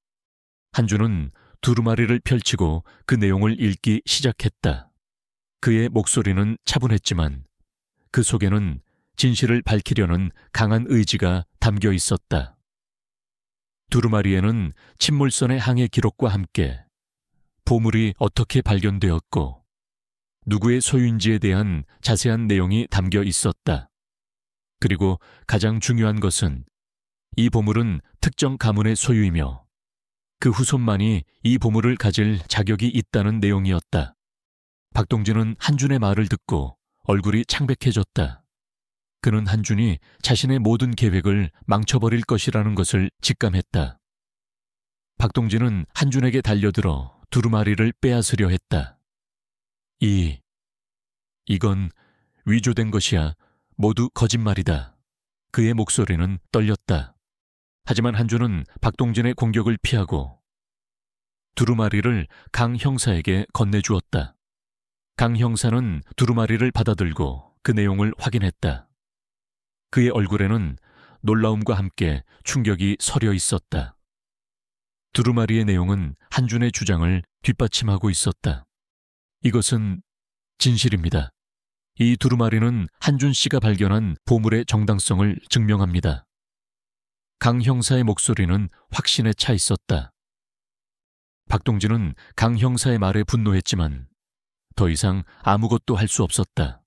한주는 두루마리를 펼치고 그 내용을 읽기 시작했다. 그의 목소리는 차분했지만 그 속에는 진실을 밝히려는 강한 의지가 담겨 있었다. 두루마리에는 침몰선의 항해 기록과 함께 보물이 어떻게 발견되었고 누구의 소유인지에 대한 자세한 내용이 담겨 있었다. 그리고 가장 중요한 것은 이 보물은 특정 가문의 소유이며 그 후손만이 이 보물을 가질 자격이 있다는 내용이었다. 박동진은 한준의 말을 듣고 얼굴이 창백해졌다. 그는 한준이 자신의 모든 계획을 망쳐버릴 것이라는 것을 직감했다. 박동진은 한준에게 달려들어 두루마리를 빼앗으려 했다. 이건 위조된 것이야. 모두 거짓말이다. 그의 목소리는 떨렸다. 하지만 한준은 박동진의 공격을 피하고 두루마리를 강 형사에게 건네주었다. 강 형사는 두루마리를 받아들고 그 내용을 확인했다. 그의 얼굴에는 놀라움과 함께 충격이 서려 있었다. 두루마리의 내용은 한준의 주장을 뒷받침하고 있었다. 이것은 진실입니다. 이 두루마리는 한준 씨가 발견한 보물의 정당성을 증명합니다. 강 형사의 목소리는 확신에 차 있었다. 박동진은 강 형사의 말에 분노했지만 더 이상 아무것도 할 수 없었다.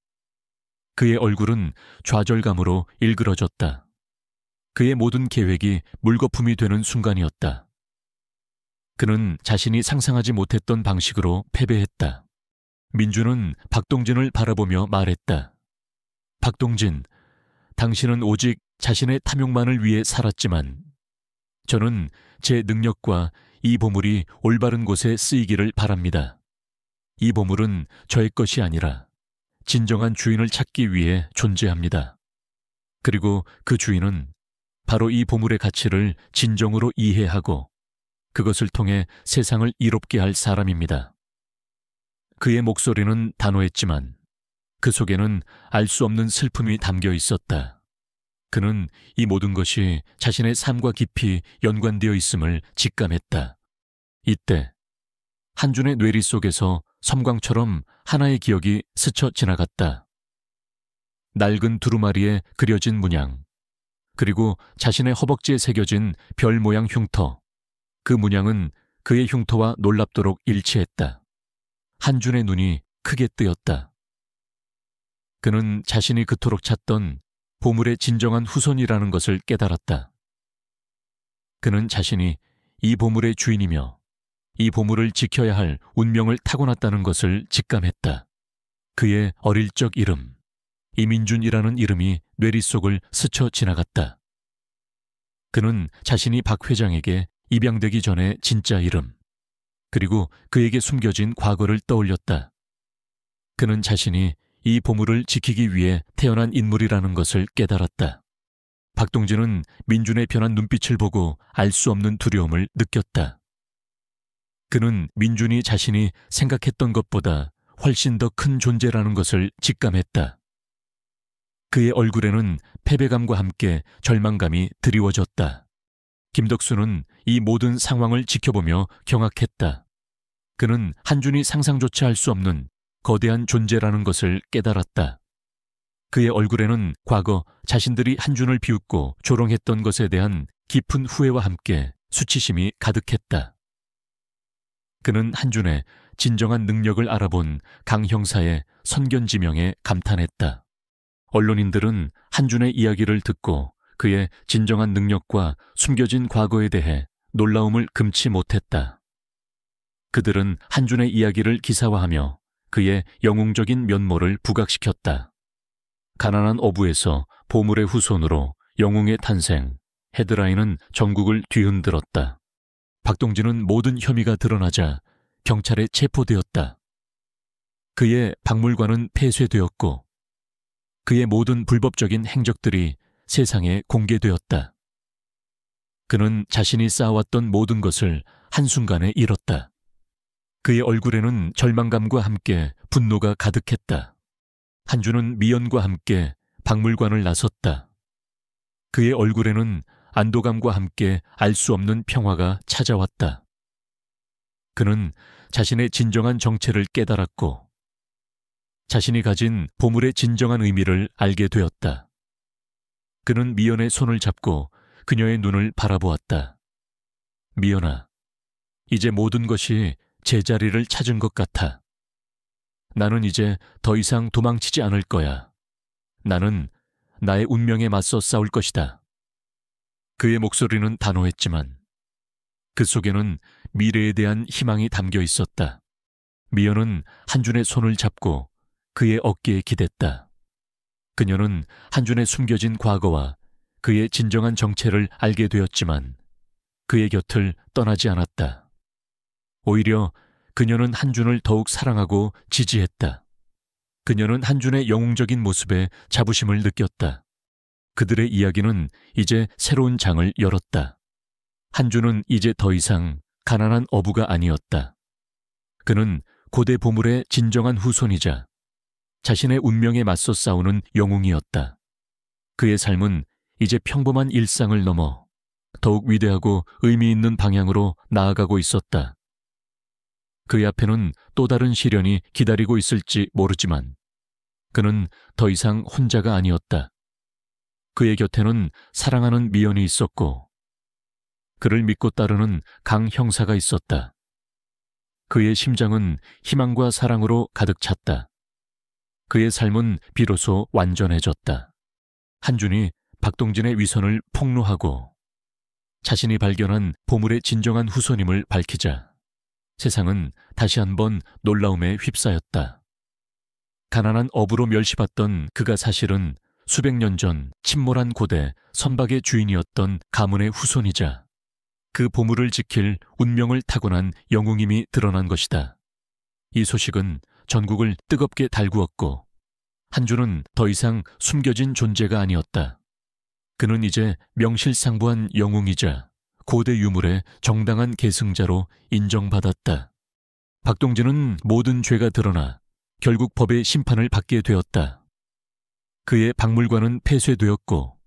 그의 얼굴은 좌절감으로 일그러졌다. 그의 모든 계획이 물거품이 되는 순간이었다. 그는 자신이 상상하지 못했던 방식으로 패배했다. 민주는 박동진을 바라보며 말했다. 박동진, 당신은 오직 자신의 탐욕만을 위해 살았지만 저는 제 능력과 이 보물이 올바른 곳에 쓰이기를 바랍니다. 이 보물은 저의 것이 아니라 진정한 주인을 찾기 위해 존재합니다. 그리고 그 주인은 바로 이 보물의 가치를 진정으로 이해하고 그것을 통해 세상을 이롭게 할 사람입니다. 그의 목소리는 단호했지만 그 속에는 알 수 없는 슬픔이 담겨 있었다. 그는 이 모든 것이 자신의 삶과 깊이 연관되어 있음을 직감했다. 이때 한준의 뇌리 속에서 섬광처럼 하나의 기억이 스쳐 지나갔다. 낡은 두루마리에 그려진 문양, 그리고 자신의 허벅지에 새겨진 별 모양 흉터. 그 문양은 그의 흉터와 놀랍도록 일치했다. 한준의 눈이 크게 뜨였다. 그는 자신이 그토록 찾던 보물의 진정한 후손이라는 것을 깨달았다. 그는 자신이 이 보물의 주인이며 이 보물을 지켜야 할 운명을 타고났다는 것을 직감했다. 그의 어릴 적 이름, 이민준이라는 이름이 뇌리 속을 스쳐 지나갔다. 그는 자신이 박 회장에게 입양되기 전에 진짜 이름, 그리고 그에게 숨겨진 과거를 떠올렸다. 그는 자신이 이 보물을 지키기 위해 태어난 인물이라는 것을 깨달았다. 박동진은 민준의 변한 눈빛을 보고 알 수 없는 두려움을 느꼈다. 그는 민준이 자신이 생각했던 것보다 훨씬 더 큰 존재라는 것을 직감했다. 그의 얼굴에는 패배감과 함께 절망감이 드리워졌다. 김덕수는 이 모든 상황을 지켜보며 경악했다. 그는 한준이 상상조차 할 수 없는 거대한 존재라는 것을 깨달았다. 그의 얼굴에는 과거 자신들이 한준을 비웃고 조롱했던 것에 대한 깊은 후회와 함께 수치심이 가득했다. 그는 한준의 진정한 능력을 알아본 강 형사의 선견지명에 감탄했다. 언론인들은 한준의 이야기를 듣고 그의 진정한 능력과 숨겨진 과거에 대해 놀라움을 금치 못했다. 그들은 한준의 이야기를 기사화하며 그의 영웅적인 면모를 부각시켰다. 가난한 어부에서 보물의 후손으로 영웅의 탄생, 헤드라인은 전국을 뒤흔들었다. 박동진은 모든 혐의가 드러나자 경찰에 체포되었다. 그의 박물관은 폐쇄되었고 그의 모든 불법적인 행적들이 세상에 공개되었다. 그는 자신이 쌓아왔던 모든 것을 한순간에 잃었다. 그의 얼굴에는 절망감과 함께 분노가 가득했다. 한준은 미연과 함께 박물관을 나섰다. 그의 얼굴에는 안도감과 함께 알 수 없는 평화가 찾아왔다. 그는 자신의 진정한 정체를 깨달았고 자신이 가진 보물의 진정한 의미를 알게 되었다. 그는 미연의 손을 잡고 그녀의 눈을 바라보았다. 미연아, 이제 모든 것이 제자리를 찾은 것 같아. 나는 이제 더 이상 도망치지 않을 거야. 나는 나의 운명에 맞서 싸울 것이다. 그의 목소리는 단호했지만 그 속에는 미래에 대한 희망이 담겨 있었다. 미연은 한준의 손을 잡고 그의 어깨에 기댔다. 그녀는 한준의 숨겨진 과거와 그의 진정한 정체를 알게 되었지만 그의 곁을 떠나지 않았다. 오히려 그녀는 한준을 더욱 사랑하고 지지했다. 그녀는 한준의 영웅적인 모습에 자부심을 느꼈다. 그들의 이야기는 이제 새로운 장을 열었다. 한준은 이제 더 이상 가난한 어부가 아니었다. 그는 고대 보물의 진정한 후손이자 자신의 운명에 맞서 싸우는 영웅이었다. 그의 삶은 이제 평범한 일상을 넘어 더욱 위대하고 의미 있는 방향으로 나아가고 있었다. 그의 앞에는 또 다른 시련이 기다리고 있을지 모르지만 그는 더 이상 혼자가 아니었다. 그의 곁에는 사랑하는 미연이 있었고 그를 믿고 따르는 강 형사가 있었다. 그의 심장은 희망과 사랑으로 가득 찼다. 그의 삶은 비로소 완전해졌다. 한준이 박동진의 위선을 폭로하고 자신이 발견한 보물의 진정한 후손임을 밝히자 세상은 다시 한번 놀라움에 휩싸였다. 가난한 어부로 멸시받던 그가 사실은 수백 년 전 침몰한 고대 선박의 주인이었던 가문의 후손이자 그 보물을 지킬 운명을 타고난 영웅임이 드러난 것이다. 이 소식은 전국을 뜨겁게 달구었고 한준은 더 이상 숨겨진 존재가 아니었다. 그는 이제 명실상부한 영웅이자 고대 유물의 정당한 계승자로 인정받았다. 박동진은 모든 죄가 드러나 결국 법의 심판을 받게 되었다. 그의 박물관은 폐쇄되었고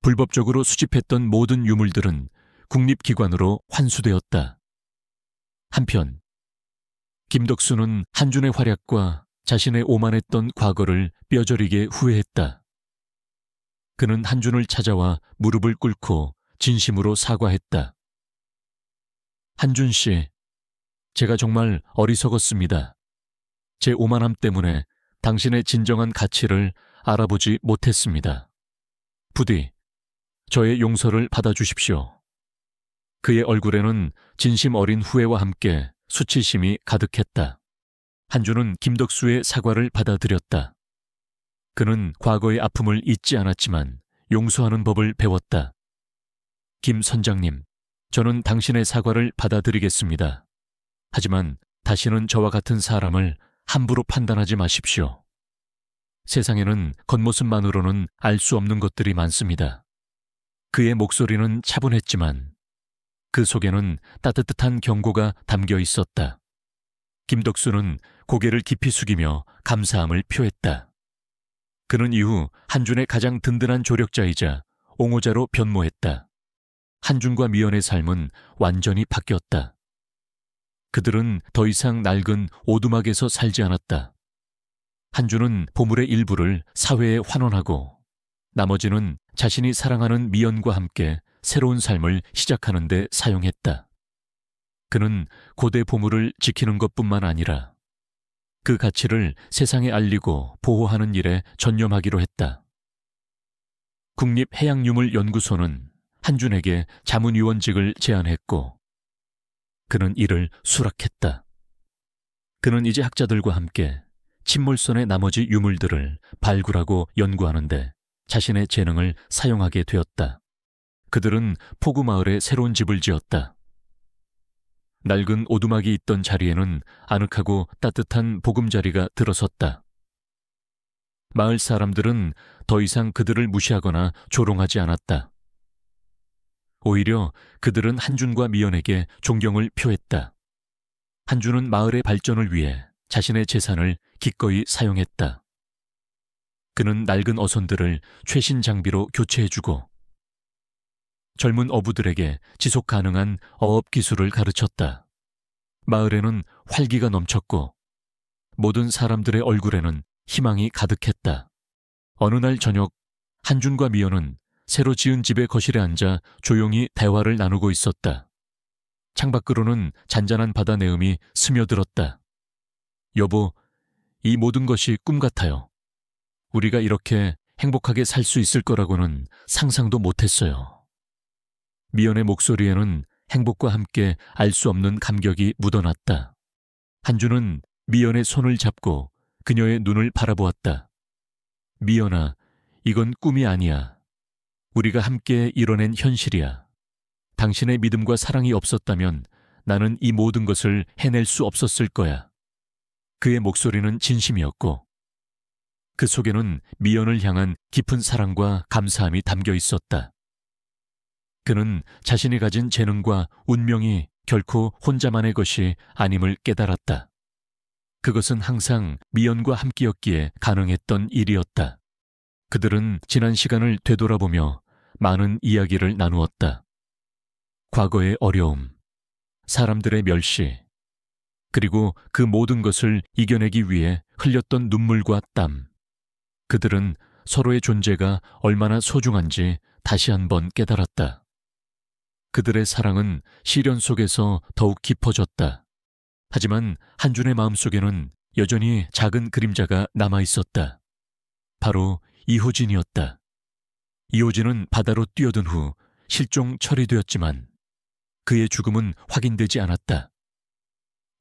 불법적으로 수집했던 모든 유물들은 국립기관으로 환수되었다. 한편 김덕수는 한준의 활약과 자신의 오만했던 과거를 뼈저리게 후회했다. 그는 한준을 찾아와 무릎을 꿇고 진심으로 사과했다. 한준 씨, 제가 정말 어리석었습니다. 제 오만함 때문에 당신의 진정한 가치를 알아보지 못했습니다. 부디 저의 용서를 받아주십시오. 그의 얼굴에는 진심 어린 후회와 함께 수치심이 가득했다. 한준은 김덕수의 사과를 받아들였다. 그는 과거의 아픔을 잊지 않았지만 용서하는 법을 배웠다. 김 선장님, 저는 당신의 사과를 받아들이겠습니다. 하지만 다시는 저와 같은 사람을 함부로 판단하지 마십시오. 세상에는 겉모습만으로는 알 수 없는 것들이 많습니다. 그의 목소리는 차분했지만 그 속에는 따뜻한 경고가 담겨 있었다. 김덕수는 고개를 깊이 숙이며 감사함을 표했다. 그는 이후 한준의 가장 든든한 조력자이자 옹호자로 변모했다. 한준과 미연의 삶은 완전히 바뀌었다. 그들은 더 이상 낡은 오두막에서 살지 않았다. 한준은 보물의 일부를 사회에 환원하고 나머지는 자신이 사랑하는 미연과 함께 새로운 삶을 시작하는 데 사용했다. 그는 고대 보물을 지키는 것뿐만 아니라 그 가치를 세상에 알리고 보호하는 일에 전념하기로 했다. 국립해양유물연구소는 한준에게 자문위원직을 제안했고 그는 이를 수락했다. 그는 이제 학자들과 함께 침몰선의 나머지 유물들을 발굴하고 연구하는데 자신의 재능을 사용하게 되었다. 그들은 포구마을에 새로운 집을 지었다. 낡은 오두막이 있던 자리에는 아늑하고 따뜻한 보금자리가 들어섰다. 마을 사람들은 더 이상 그들을 무시하거나 조롱하지 않았다. 오히려 그들은 한준과 미연에게 존경을 표했다. 한준은 마을의 발전을 위해 자신의 재산을 기꺼이 사용했다. 그는 낡은 어선들을 최신 장비로 교체해주고 젊은 어부들에게 지속 가능한 어업 기술을 가르쳤다. 마을에는 활기가 넘쳤고 모든 사람들의 얼굴에는 희망이 가득했다. 어느 날 저녁 한준과 미연은 새로 지은 집의 거실에 앉아 조용히 대화를 나누고 있었다. 창밖으로는 잔잔한 바다 내음이 스며들었다. 여보, 이 모든 것이 꿈 같아요. 우리가 이렇게 행복하게 살 수 있을 거라고는 상상도 못했어요. 미연의 목소리에는 행복과 함께 알 수 없는 감격이 묻어났다. 한준은 미연의 손을 잡고 그녀의 눈을 바라보았다. 미연아, 이건 꿈이 아니야. 우리가 함께 이뤄낸 현실이야. 당신의 믿음과 사랑이 없었다면 나는 이 모든 것을 해낼 수 없었을 거야. 그의 목소리는 진심이었고 그 속에는 미연을 향한 깊은 사랑과 감사함이 담겨 있었다. 그는 자신이 가진 재능과 운명이 결코 혼자만의 것이 아님을 깨달았다. 그것은 항상 미연과 함께였기에 가능했던 일이었다. 그들은 지난 시간을 되돌아보며 많은 이야기를 나누었다. 과거의 어려움, 사람들의 멸시, 그리고 그 모든 것을 이겨내기 위해 흘렸던 눈물과 땀. 그들은 서로의 존재가 얼마나 소중한지 다시 한번 깨달았다. 그들의 사랑은 시련 속에서 더욱 깊어졌다. 하지만 한준의 마음속에는 여전히 작은 그림자가 남아있었다. 바로 이호진이었다. 이호진은 바다로 뛰어든 후 실종 처리되었지만 그의 죽음은 확인되지 않았다.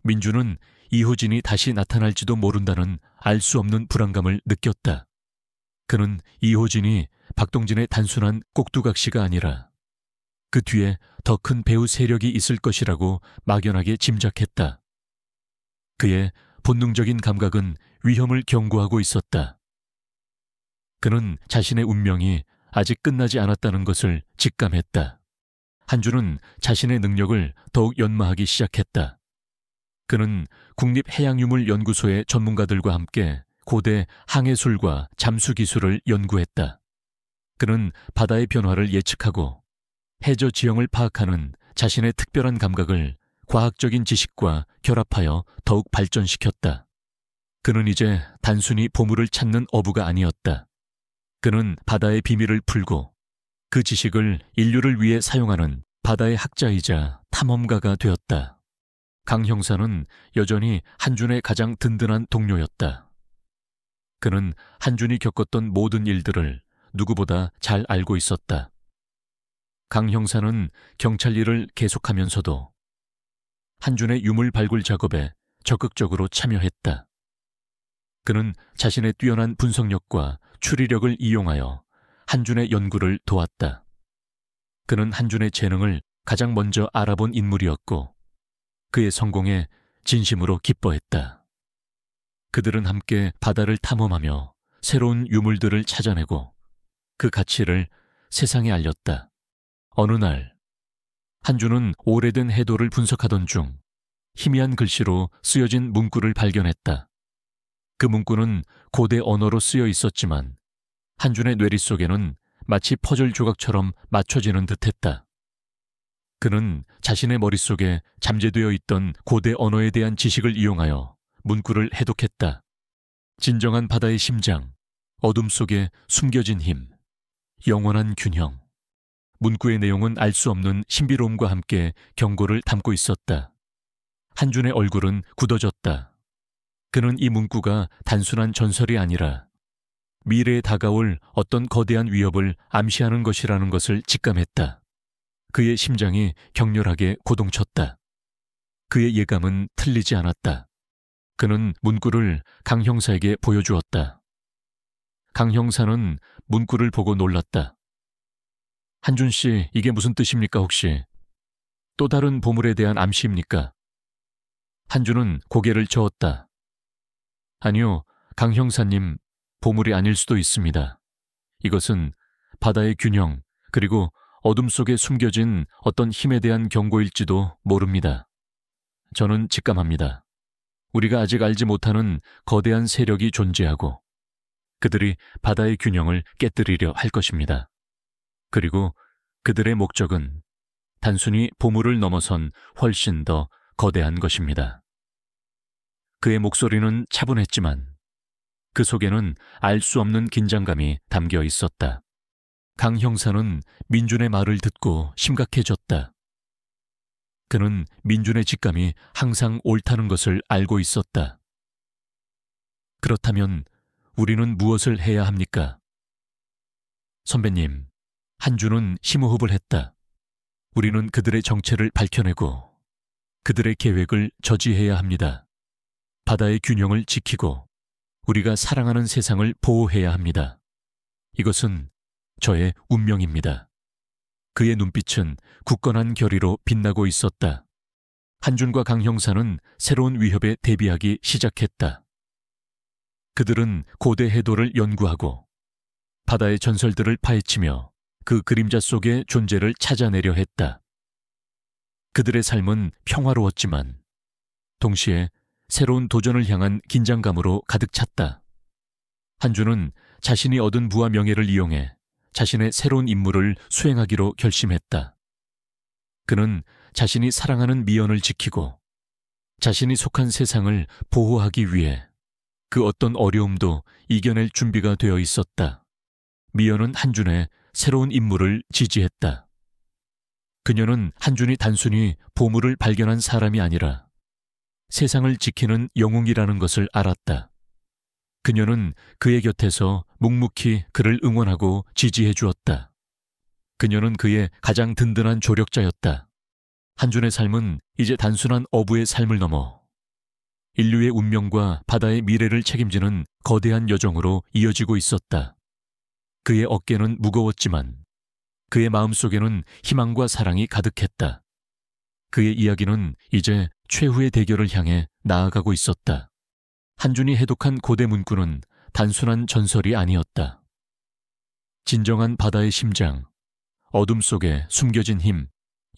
민주는 이호진이 다시 나타날지도 모른다는 알 수 없는 불안감을 느꼈다. 그는 이호진이 박동진의 단순한 꼭두각시가 아니라 그 뒤에 더 큰 배후 세력이 있을 것이라고 막연하게 짐작했다. 그의 본능적인 감각은 위험을 경고하고 있었다. 그는 자신의 운명이 아직 끝나지 않았다는 것을 직감했다. 한준은 자신의 능력을 더욱 연마하기 시작했다. 그는 국립해양유물연구소의 전문가들과 함께 고대 항해술과 잠수기술을 연구했다. 그는 바다의 변화를 예측하고 해저 지형을 파악하는 자신의 특별한 감각을 과학적인 지식과 결합하여 더욱 발전시켰다. 그는 이제 단순히 보물을 찾는 어부가 아니었다. 그는 바다의 비밀을 풀고 그 지식을 인류를 위해 사용하는 바다의 학자이자 탐험가가 되었다. 강 형사는 여전히 한준의 가장 든든한 동료였다. 그는 한준이 겪었던 모든 일들을 누구보다 잘 알고 있었다. 강 형사는 경찰 일을 계속하면서도 한준의 유물 발굴 작업에 적극적으로 참여했다. 그는 자신의 뛰어난 분석력과 추리력을 이용하여 한준의 연구를 도왔다. 그는 한준의 재능을 가장 먼저 알아본 인물이었고 그의 성공에 진심으로 기뻐했다. 그들은 함께 바다를 탐험하며 새로운 유물들을 찾아내고 그 가치를 세상에 알렸다. 어느 날 한준은 오래된 해도를 분석하던 중 희미한 글씨로 쓰여진 문구를 발견했다. 그 문구는 고대 언어로 쓰여 있었지만 한준의 뇌리 속에는 마치 퍼즐 조각처럼 맞춰지는 듯했다. 그는 자신의 머릿속에 잠재되어 있던 고대 언어에 대한 지식을 이용하여 문구를 해독했다. 진정한 바다의 심장, 어둠 속에 숨겨진 힘, 영원한 균형. 문구의 내용은 알 수 없는 신비로움과 함께 경고를 담고 있었다. 한준의 얼굴은 굳어졌다. 그는 이 문구가 단순한 전설이 아니라 미래에 다가올 어떤 거대한 위협을 암시하는 것이라는 것을 직감했다. 그의 심장이 격렬하게 고동쳤다. 그의 예감은 틀리지 않았다. 그는 문구를 강 형사에게 보여주었다. 강 형사는 문구를 보고 놀랐다. 한준 씨, 이게 무슨 뜻입니까 혹시? 또 다른 보물에 대한 암시입니까? 한준은 고개를 저었다. 아니요, 강 형사님, 보물이 아닐 수도 있습니다. 이것은 바다의 균형, 그리고 어둠 속에 숨겨진 어떤 힘에 대한 경고일지도 모릅니다. 저는 직감합니다. 우리가 아직 알지 못하는 거대한 세력이 존재하고 그들이 바다의 균형을 깨뜨리려 할 것입니다. 그리고 그들의 목적은 단순히 보물을 넘어선 훨씬 더 거대한 것입니다. 그의 목소리는 차분했지만 그 속에는 알 수 없는 긴장감이 담겨 있었다. 강 형사는 민준의 말을 듣고 심각해졌다. 그는 민준의 직감이 항상 옳다는 것을 알고 있었다. 그렇다면 우리는 무엇을 해야 합니까? 선배님, 한준은 심호흡을 했다. 우리는 그들의 정체를 밝혀내고 그들의 계획을 저지해야 합니다. 바다의 균형을 지키고 우리가 사랑하는 세상을 보호해야 합니다. 이것은 저의 운명입니다. 그의 눈빛은 굳건한 결의로 빛나고 있었다. 한준과 강 형사는 새로운 위협에 대비하기 시작했다. 그들은 고대 해도를 연구하고 바다의 전설들을 파헤치며 그 그림자 속의 존재를 찾아내려 했다. 그들의 삶은 평화로웠지만 동시에 새로운 도전을 향한 긴장감으로 가득 찼다. 한준은 자신이 얻은 부와 명예를 이용해 자신의 새로운 임무를 수행하기로 결심했다. 그는 자신이 사랑하는 미연을 지키고 자신이 속한 세상을 보호하기 위해 그 어떤 어려움도 이겨낼 준비가 되어 있었다. 미연은 한준의 새로운 임무를 지지했다. 그녀는 한준이 단순히 보물을 발견한 사람이 아니라 세상을 지키는 영웅이라는 것을 알았다. 그녀는 그의 곁에서 묵묵히 그를 응원하고 지지해 주었다. 그녀는 그의 가장 든든한 조력자였다. 한준의 삶은 이제 단순한 어부의 삶을 넘어 인류의 운명과 바다의 미래를 책임지는 거대한 여정으로 이어지고 있었다. 그의 어깨는 무거웠지만 그의 마음속에는 희망과 사랑이 가득했다. 그의 이야기는 이제 최후의 대결을 향해 나아가고 있었다. 한준이 해독한 고대 문구는 단순한 전설이 아니었다. 진정한 바다의 심장, 어둠 속에 숨겨진 힘,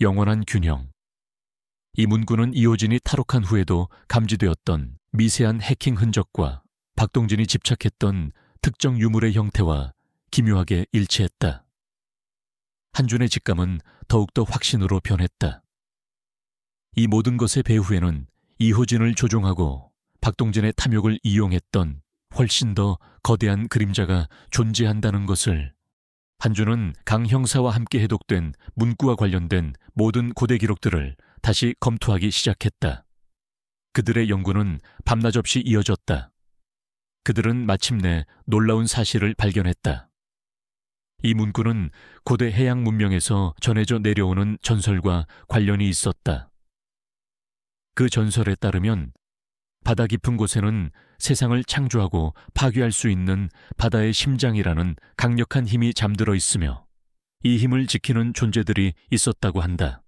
영원한 균형. 이 문구는 이호진이 탈옥한 후에도 감지되었던 미세한 해킹 흔적과 박동진이 집착했던 특정 유물의 형태와 기묘하게 일치했다. 한준의 직감은 더욱더 확신으로 변했다. 이 모든 것의 배후에는 이호진을 조종하고 박동진의 탐욕을 이용했던 훨씬 더 거대한 그림자가 존재한다는 것을 한준은 강 형사와 함께 해독된 문구와 관련된 모든 고대 기록들을 다시 검토하기 시작했다. 그들의 연구는 밤낮 없이 이어졌다. 그들은 마침내 놀라운 사실을 발견했다. 이 문구는 고대 해양 문명에서 전해져 내려오는 전설과 관련이 있었다. 그 전설에 따르면 바다 깊은 곳에는 세상을 창조하고 파괴할 수 있는 바다의 심장이라는 강력한 힘이 잠들어 있으며 이 힘을 지키는 존재들이 있었다고 한다.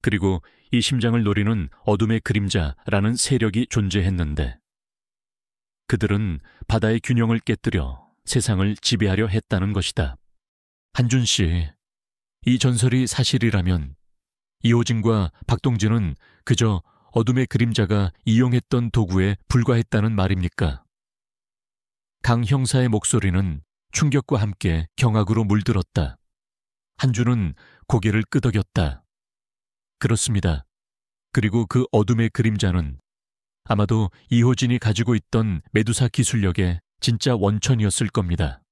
그리고 이 심장을 노리는 어둠의 그림자라는 세력이 존재했는데 그들은 바다의 균형을 깨뜨려 세상을 지배하려 했다는 것이다. 한준 씨, 이 전설이 사실이라면 이호진과 박동진은 그저 어둠의 그림자가 이용했던 도구에 불과했다는 말입니까? 강 형사의 목소리는 충격과 함께 경악으로 물들었다. 한준은 고개를 끄덕였다. 그렇습니다. 그리고 그 어둠의 그림자는 아마도 이호진이 가지고 있던 메두사 기술력의 진짜 원천이었을 겁니다.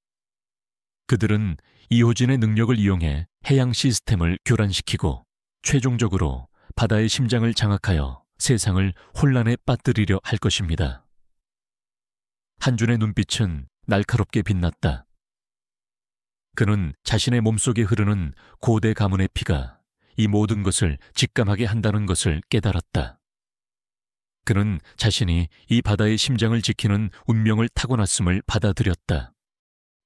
그들은 이호진의 능력을 이용해 해양 시스템을 교란시키고 최종적으로 바다의 심장을 장악하여 세상을 혼란에 빠뜨리려 할 것입니다. 한준의 눈빛은 날카롭게 빛났다. 그는 자신의 몸속에 흐르는 고대 가문의 피가 이 모든 것을 직감하게 한다는 것을 깨달았다. 그는 자신이 이 바다의 심장을 지키는 운명을 타고났음을 받아들였다.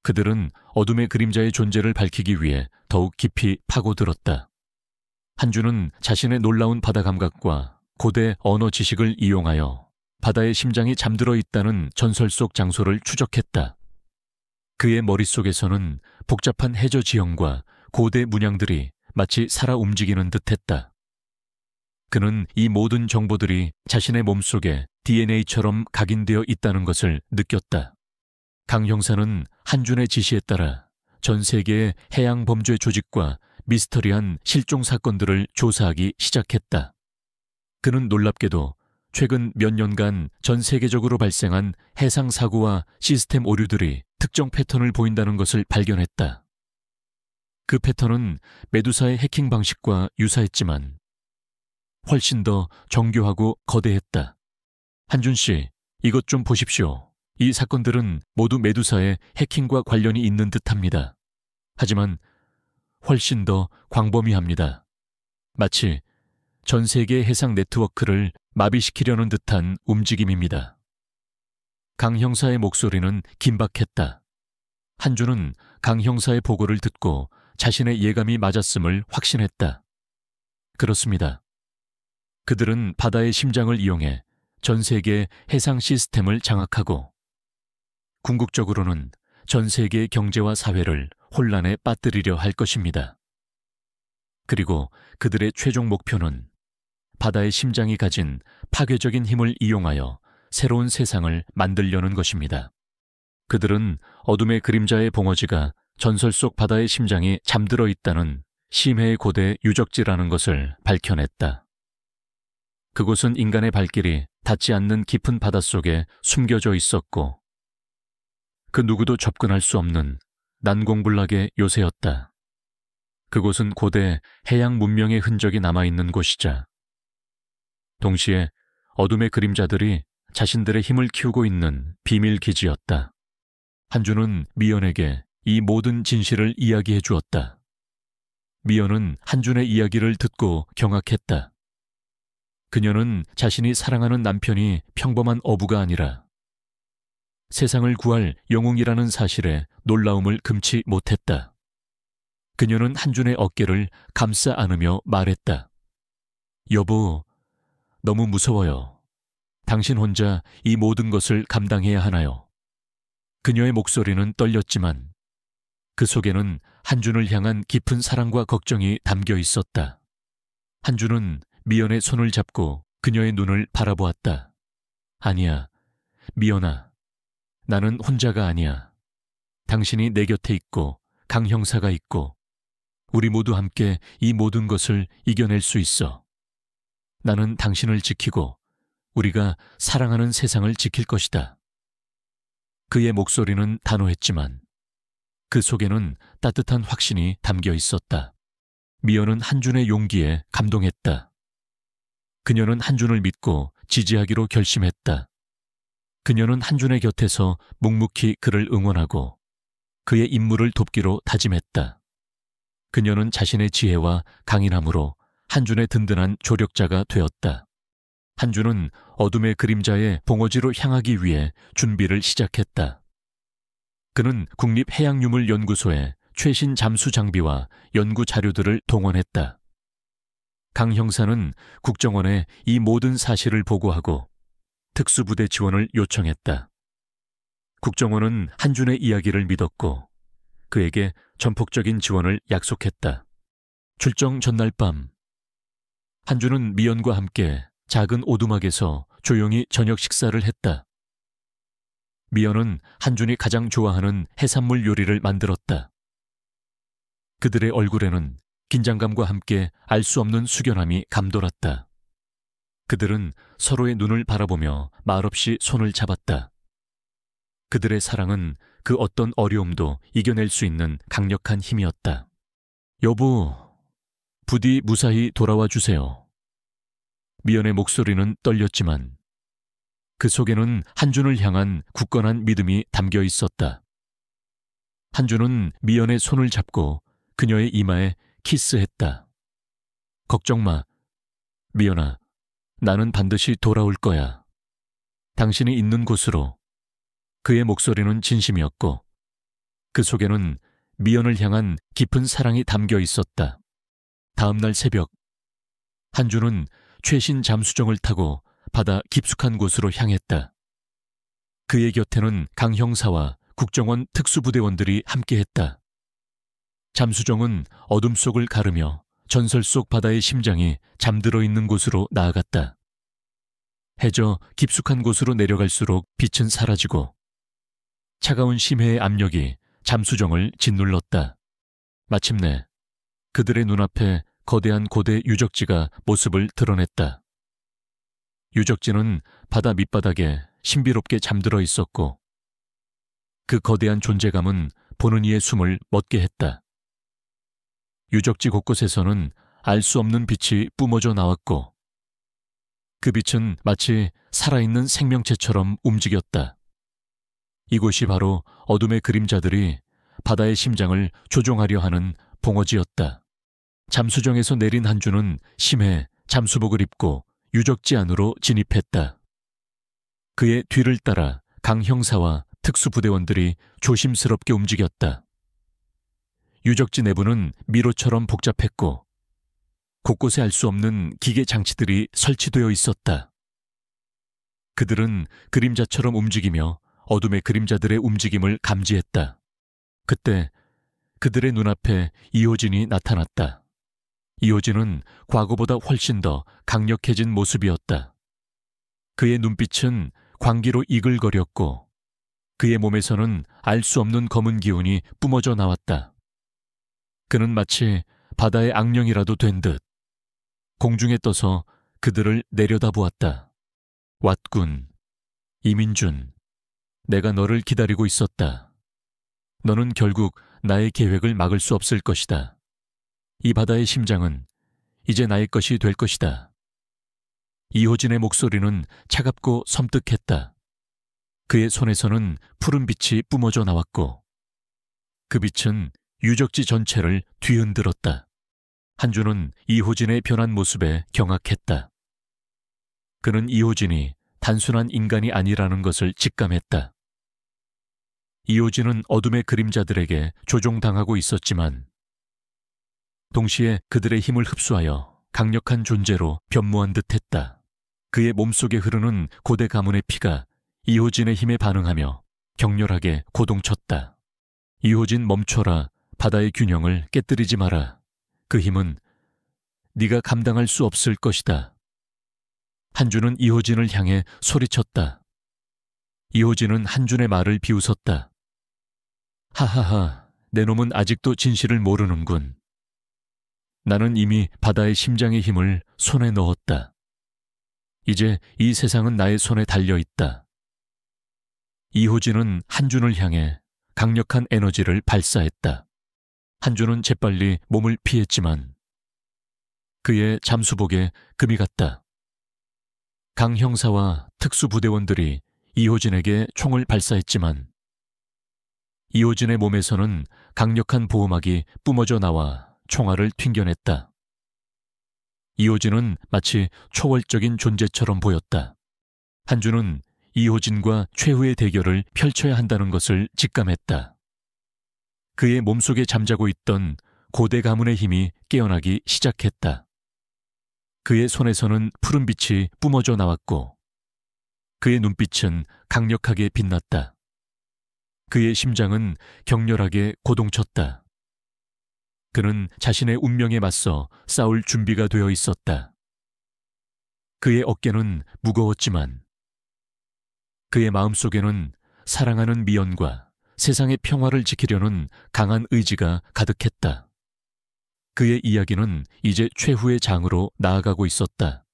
그들은 어둠의 그림자의 존재를 밝히기 위해 더욱 깊이 파고들었다. 한준은 자신의 놀라운 바다 감각과 고대 언어 지식을 이용하여 바다의 심장이 잠들어 있다는 전설 속 장소를 추적했다. 그의 머릿속에서는 복잡한 해저 지형과 고대 문양들이 마치 살아 움직이는 듯했다. 그는 이 모든 정보들이 자신의 몸속에 DNA처럼 각인되어 있다는 것을 느꼈다. 강 형사는 한준의 지시에 따라 전 세계의 해양 범죄 조직과 미스터리한 실종 사건들을 조사하기 시작했다. 그는 놀랍게도 최근 몇 년간 전 세계적으로 발생한 해상 사고와 시스템 오류들이 특정 패턴을 보인다는 것을 발견했다. 그 패턴은 메두사의 해킹 방식과 유사했지만 훨씬 더 정교하고 거대했다. 한준 씨, 이것 좀 보십시오. 이 사건들은 모두 메두사의 해킹과 관련이 있는 듯합니다. 하지만 훨씬 더 광범위합니다. 마치 전 세계의 해상 네트워크를 마비시키려는 듯한 움직임입니다. 강 형사의 목소리는 긴박했다. 한준은 강 형사의 보고를 듣고 자신의 예감이 맞았음을 확신했다. 그렇습니다. 그들은 바다의 심장을 이용해 전 세계의 해상 시스템을 장악하고 궁극적으로는 전 세계의 경제와 사회를 혼란에 빠뜨리려 할 것입니다. 그리고 그들의 최종 목표는 바다의 심장이 가진 파괴적인 힘을 이용하여 새로운 세상을 만들려는 것입니다. 그들은 어둠의 그림자의 봉어지가 전설 속 바다의 심장이 잠들어 있다는 심해의 고대 유적지라는 것을 밝혀냈다. 그곳은 인간의 발길이 닿지 않는 깊은 바닷속에 숨겨져 있었고 그 누구도 접근할 수 없는 난공불락의 요새였다. 그곳은 고대 해양 문명의 흔적이 남아있는 곳이자 동시에 어둠의 그림자들이 자신들의 힘을 키우고 있는 비밀 기지였다. 한준은 미연에게 이 모든 진실을 이야기해 주었다. 미연은 한준의 이야기를 듣고 경악했다. 그녀는 자신이 사랑하는 남편이 평범한 어부가 아니라 세상을 구할 영웅이라는 사실에 놀라움을 금치 못했다. 그녀는 한준의 어깨를 감싸 안으며 말했다. 여보, 너무 무서워요. 당신 혼자 이 모든 것을 감당해야 하나요? 그녀의 목소리는 떨렸지만 그 속에는 한준을 향한 깊은 사랑과 걱정이 담겨 있었다. 한준은 미연의 손을 잡고 그녀의 눈을 바라보았다. 아니야, 미연아. 나는 혼자가 아니야. 당신이 내 곁에 있고 강 형사가 있고 우리 모두 함께 이 모든 것을 이겨낼 수 있어. 나는 당신을 지키고 우리가 사랑하는 세상을 지킬 것이다. 그의 목소리는 단호했지만 그 속에는 따뜻한 확신이 담겨 있었다. 미연은 한준의 용기에 감동했다. 그녀는 한준을 믿고 지지하기로 결심했다. 그녀는 한준의 곁에서 묵묵히 그를 응원하고 그의 임무를 돕기로 다짐했다. 그녀는 자신의 지혜와 강인함으로 한준의 든든한 조력자가 되었다. 한준은 어둠의 그림자의 봉어지로 향하기 위해 준비를 시작했다. 그는 국립해양유물연구소에 최신 잠수 장비와 연구 자료들을 동원했다. 강 형사는 국정원에 이 모든 사실을 보고하고 특수부대 지원을 요청했다. 국정원은 한준의 이야기를 믿었고 그에게 전폭적인 지원을 약속했다. 출정 전날 밤 한준은 미연과 함께 작은 오두막에서 조용히 저녁 식사를 했다. 미연은 한준이 가장 좋아하는 해산물 요리를 만들었다. 그들의 얼굴에는 긴장감과 함께 알 수 없는 숙연함이 감돌았다. 그들은 서로의 눈을 바라보며 말없이 손을 잡았다. 그들의 사랑은 그 어떤 어려움도 이겨낼 수 있는 강력한 힘이었다. 여보, 부디 무사히 돌아와 주세요. 미연의 목소리는 떨렸지만 그 속에는 한준을 향한 굳건한 믿음이 담겨 있었다. 한준은 미연의 손을 잡고 그녀의 이마에 키스했다. 걱정 마. 미연아, 나는 반드시 돌아올 거야. 당신이 있는 곳으로. 그의 목소리는 진심이었고 그 속에는 미연을 향한 깊은 사랑이 담겨 있었다. 다음 날 새벽, 한준은 최신 잠수정을 타고 바다 깊숙한 곳으로 향했다. 그의 곁에는 강 형사와 국정원 특수부대원들이 함께했다. 잠수정은 어둠 속을 가르며 전설 속 바다의 심장이 잠들어 있는 곳으로 나아갔다. 해저 깊숙한 곳으로 내려갈수록 빛은 사라지고 차가운 심해의 압력이 잠수정을 짓눌렀다. 마침내 그들의 눈앞에 거대한 고대 유적지가 모습을 드러냈다. 유적지는 바다 밑바닥에 신비롭게 잠들어 있었고 그 거대한 존재감은 보는 이의 숨을 멎게 했다. 유적지 곳곳에서는 알 수 없는 빛이 뿜어져 나왔고 그 빛은 마치 살아있는 생명체처럼 움직였다. 이곳이 바로 어둠의 그림자들이 바다의 심장을 조종하려 하는 봉어지였다. 잠수정에서 내린 한준은 심해 잠수복을 입고 유적지 안으로 진입했다. 그의 뒤를 따라 강 형사와 특수부대원들이 조심스럽게 움직였다. 유적지 내부는 미로처럼 복잡했고 곳곳에 알 수 없는 기계 장치들이 설치되어 있었다. 그들은 그림자처럼 움직이며 어둠의 그림자들의 움직임을 감지했다. 그때 그들의 눈앞에 이호진이 나타났다. 이호진은 과거보다 훨씬 더 강력해진 모습이었다. 그의 눈빛은 광기로 이글거렸고 그의 몸에서는 알 수 없는 검은 기운이 뿜어져 나왔다. 그는 마치 바다의 악령이라도 된 듯 공중에 떠서 그들을 내려다보았다. 왓군, 이민준, 내가 너를 기다리고 있었다. 너는 결국 나의 계획을 막을 수 없을 것이다. 이 바다의 심장은 이제 나의 것이 될 것이다. 이호진의 목소리는 차갑고 섬뜩했다. 그의 손에서는 푸른 빛이 뿜어져 나왔고 그 빛은 유적지 전체를 뒤흔들었다. 한준은 이호진의 변한 모습에 경악했다. 그는 이호진이 단순한 인간이 아니라는 것을 직감했다. 이호진은 어둠의 그림자들에게 조종당하고 있었지만 동시에 그들의 힘을 흡수하여 강력한 존재로 변모한 듯했다. 그의 몸속에 흐르는 고대 가문의 피가 이호진의 힘에 반응하며 격렬하게 고동쳤다. 이호진 멈춰라. 바다의 균형을 깨뜨리지 마라. 그 힘은 네가 감당할 수 없을 것이다. 한준은 이호진을 향해 소리쳤다. 이호진은 한준의 말을 비웃었다. 하하하, 내 놈은 아직도 진실을 모르는군. 나는 이미 바다의 심장의 힘을 손에 넣었다. 이제 이 세상은 나의 손에 달려있다. 이호진은 한준을 향해 강력한 에너지를 발사했다. 한준은 재빨리 몸을 피했지만 그의 잠수복에 금이 갔다. 강 형사와 특수부대원들이 이호진에게 총을 발사했지만 이호진의 몸에서는 강력한 보호막이 뿜어져 나와 총알을 튕겨냈다. 이호진은 마치 초월적인 존재처럼 보였다. 한준은 이호진과 최후의 대결을 펼쳐야 한다는 것을 직감했다. 그의 몸속에 잠자고 있던 고대 가문의 힘이 깨어나기 시작했다. 그의 손에서는 푸른 빛이 뿜어져 나왔고 그의 눈빛은 강력하게 빛났다. 그의 심장은 격렬하게 고동쳤다. 그는 자신의 운명에 맞서 싸울 준비가 되어 있었다. 그의 어깨는 무거웠지만 그의 마음속에는 사랑하는 미연과 세상의 평화를 지키려는 강한 의지가 가득했다. 그의 이야기는 이제 최후의 장으로 나아가고 있었다.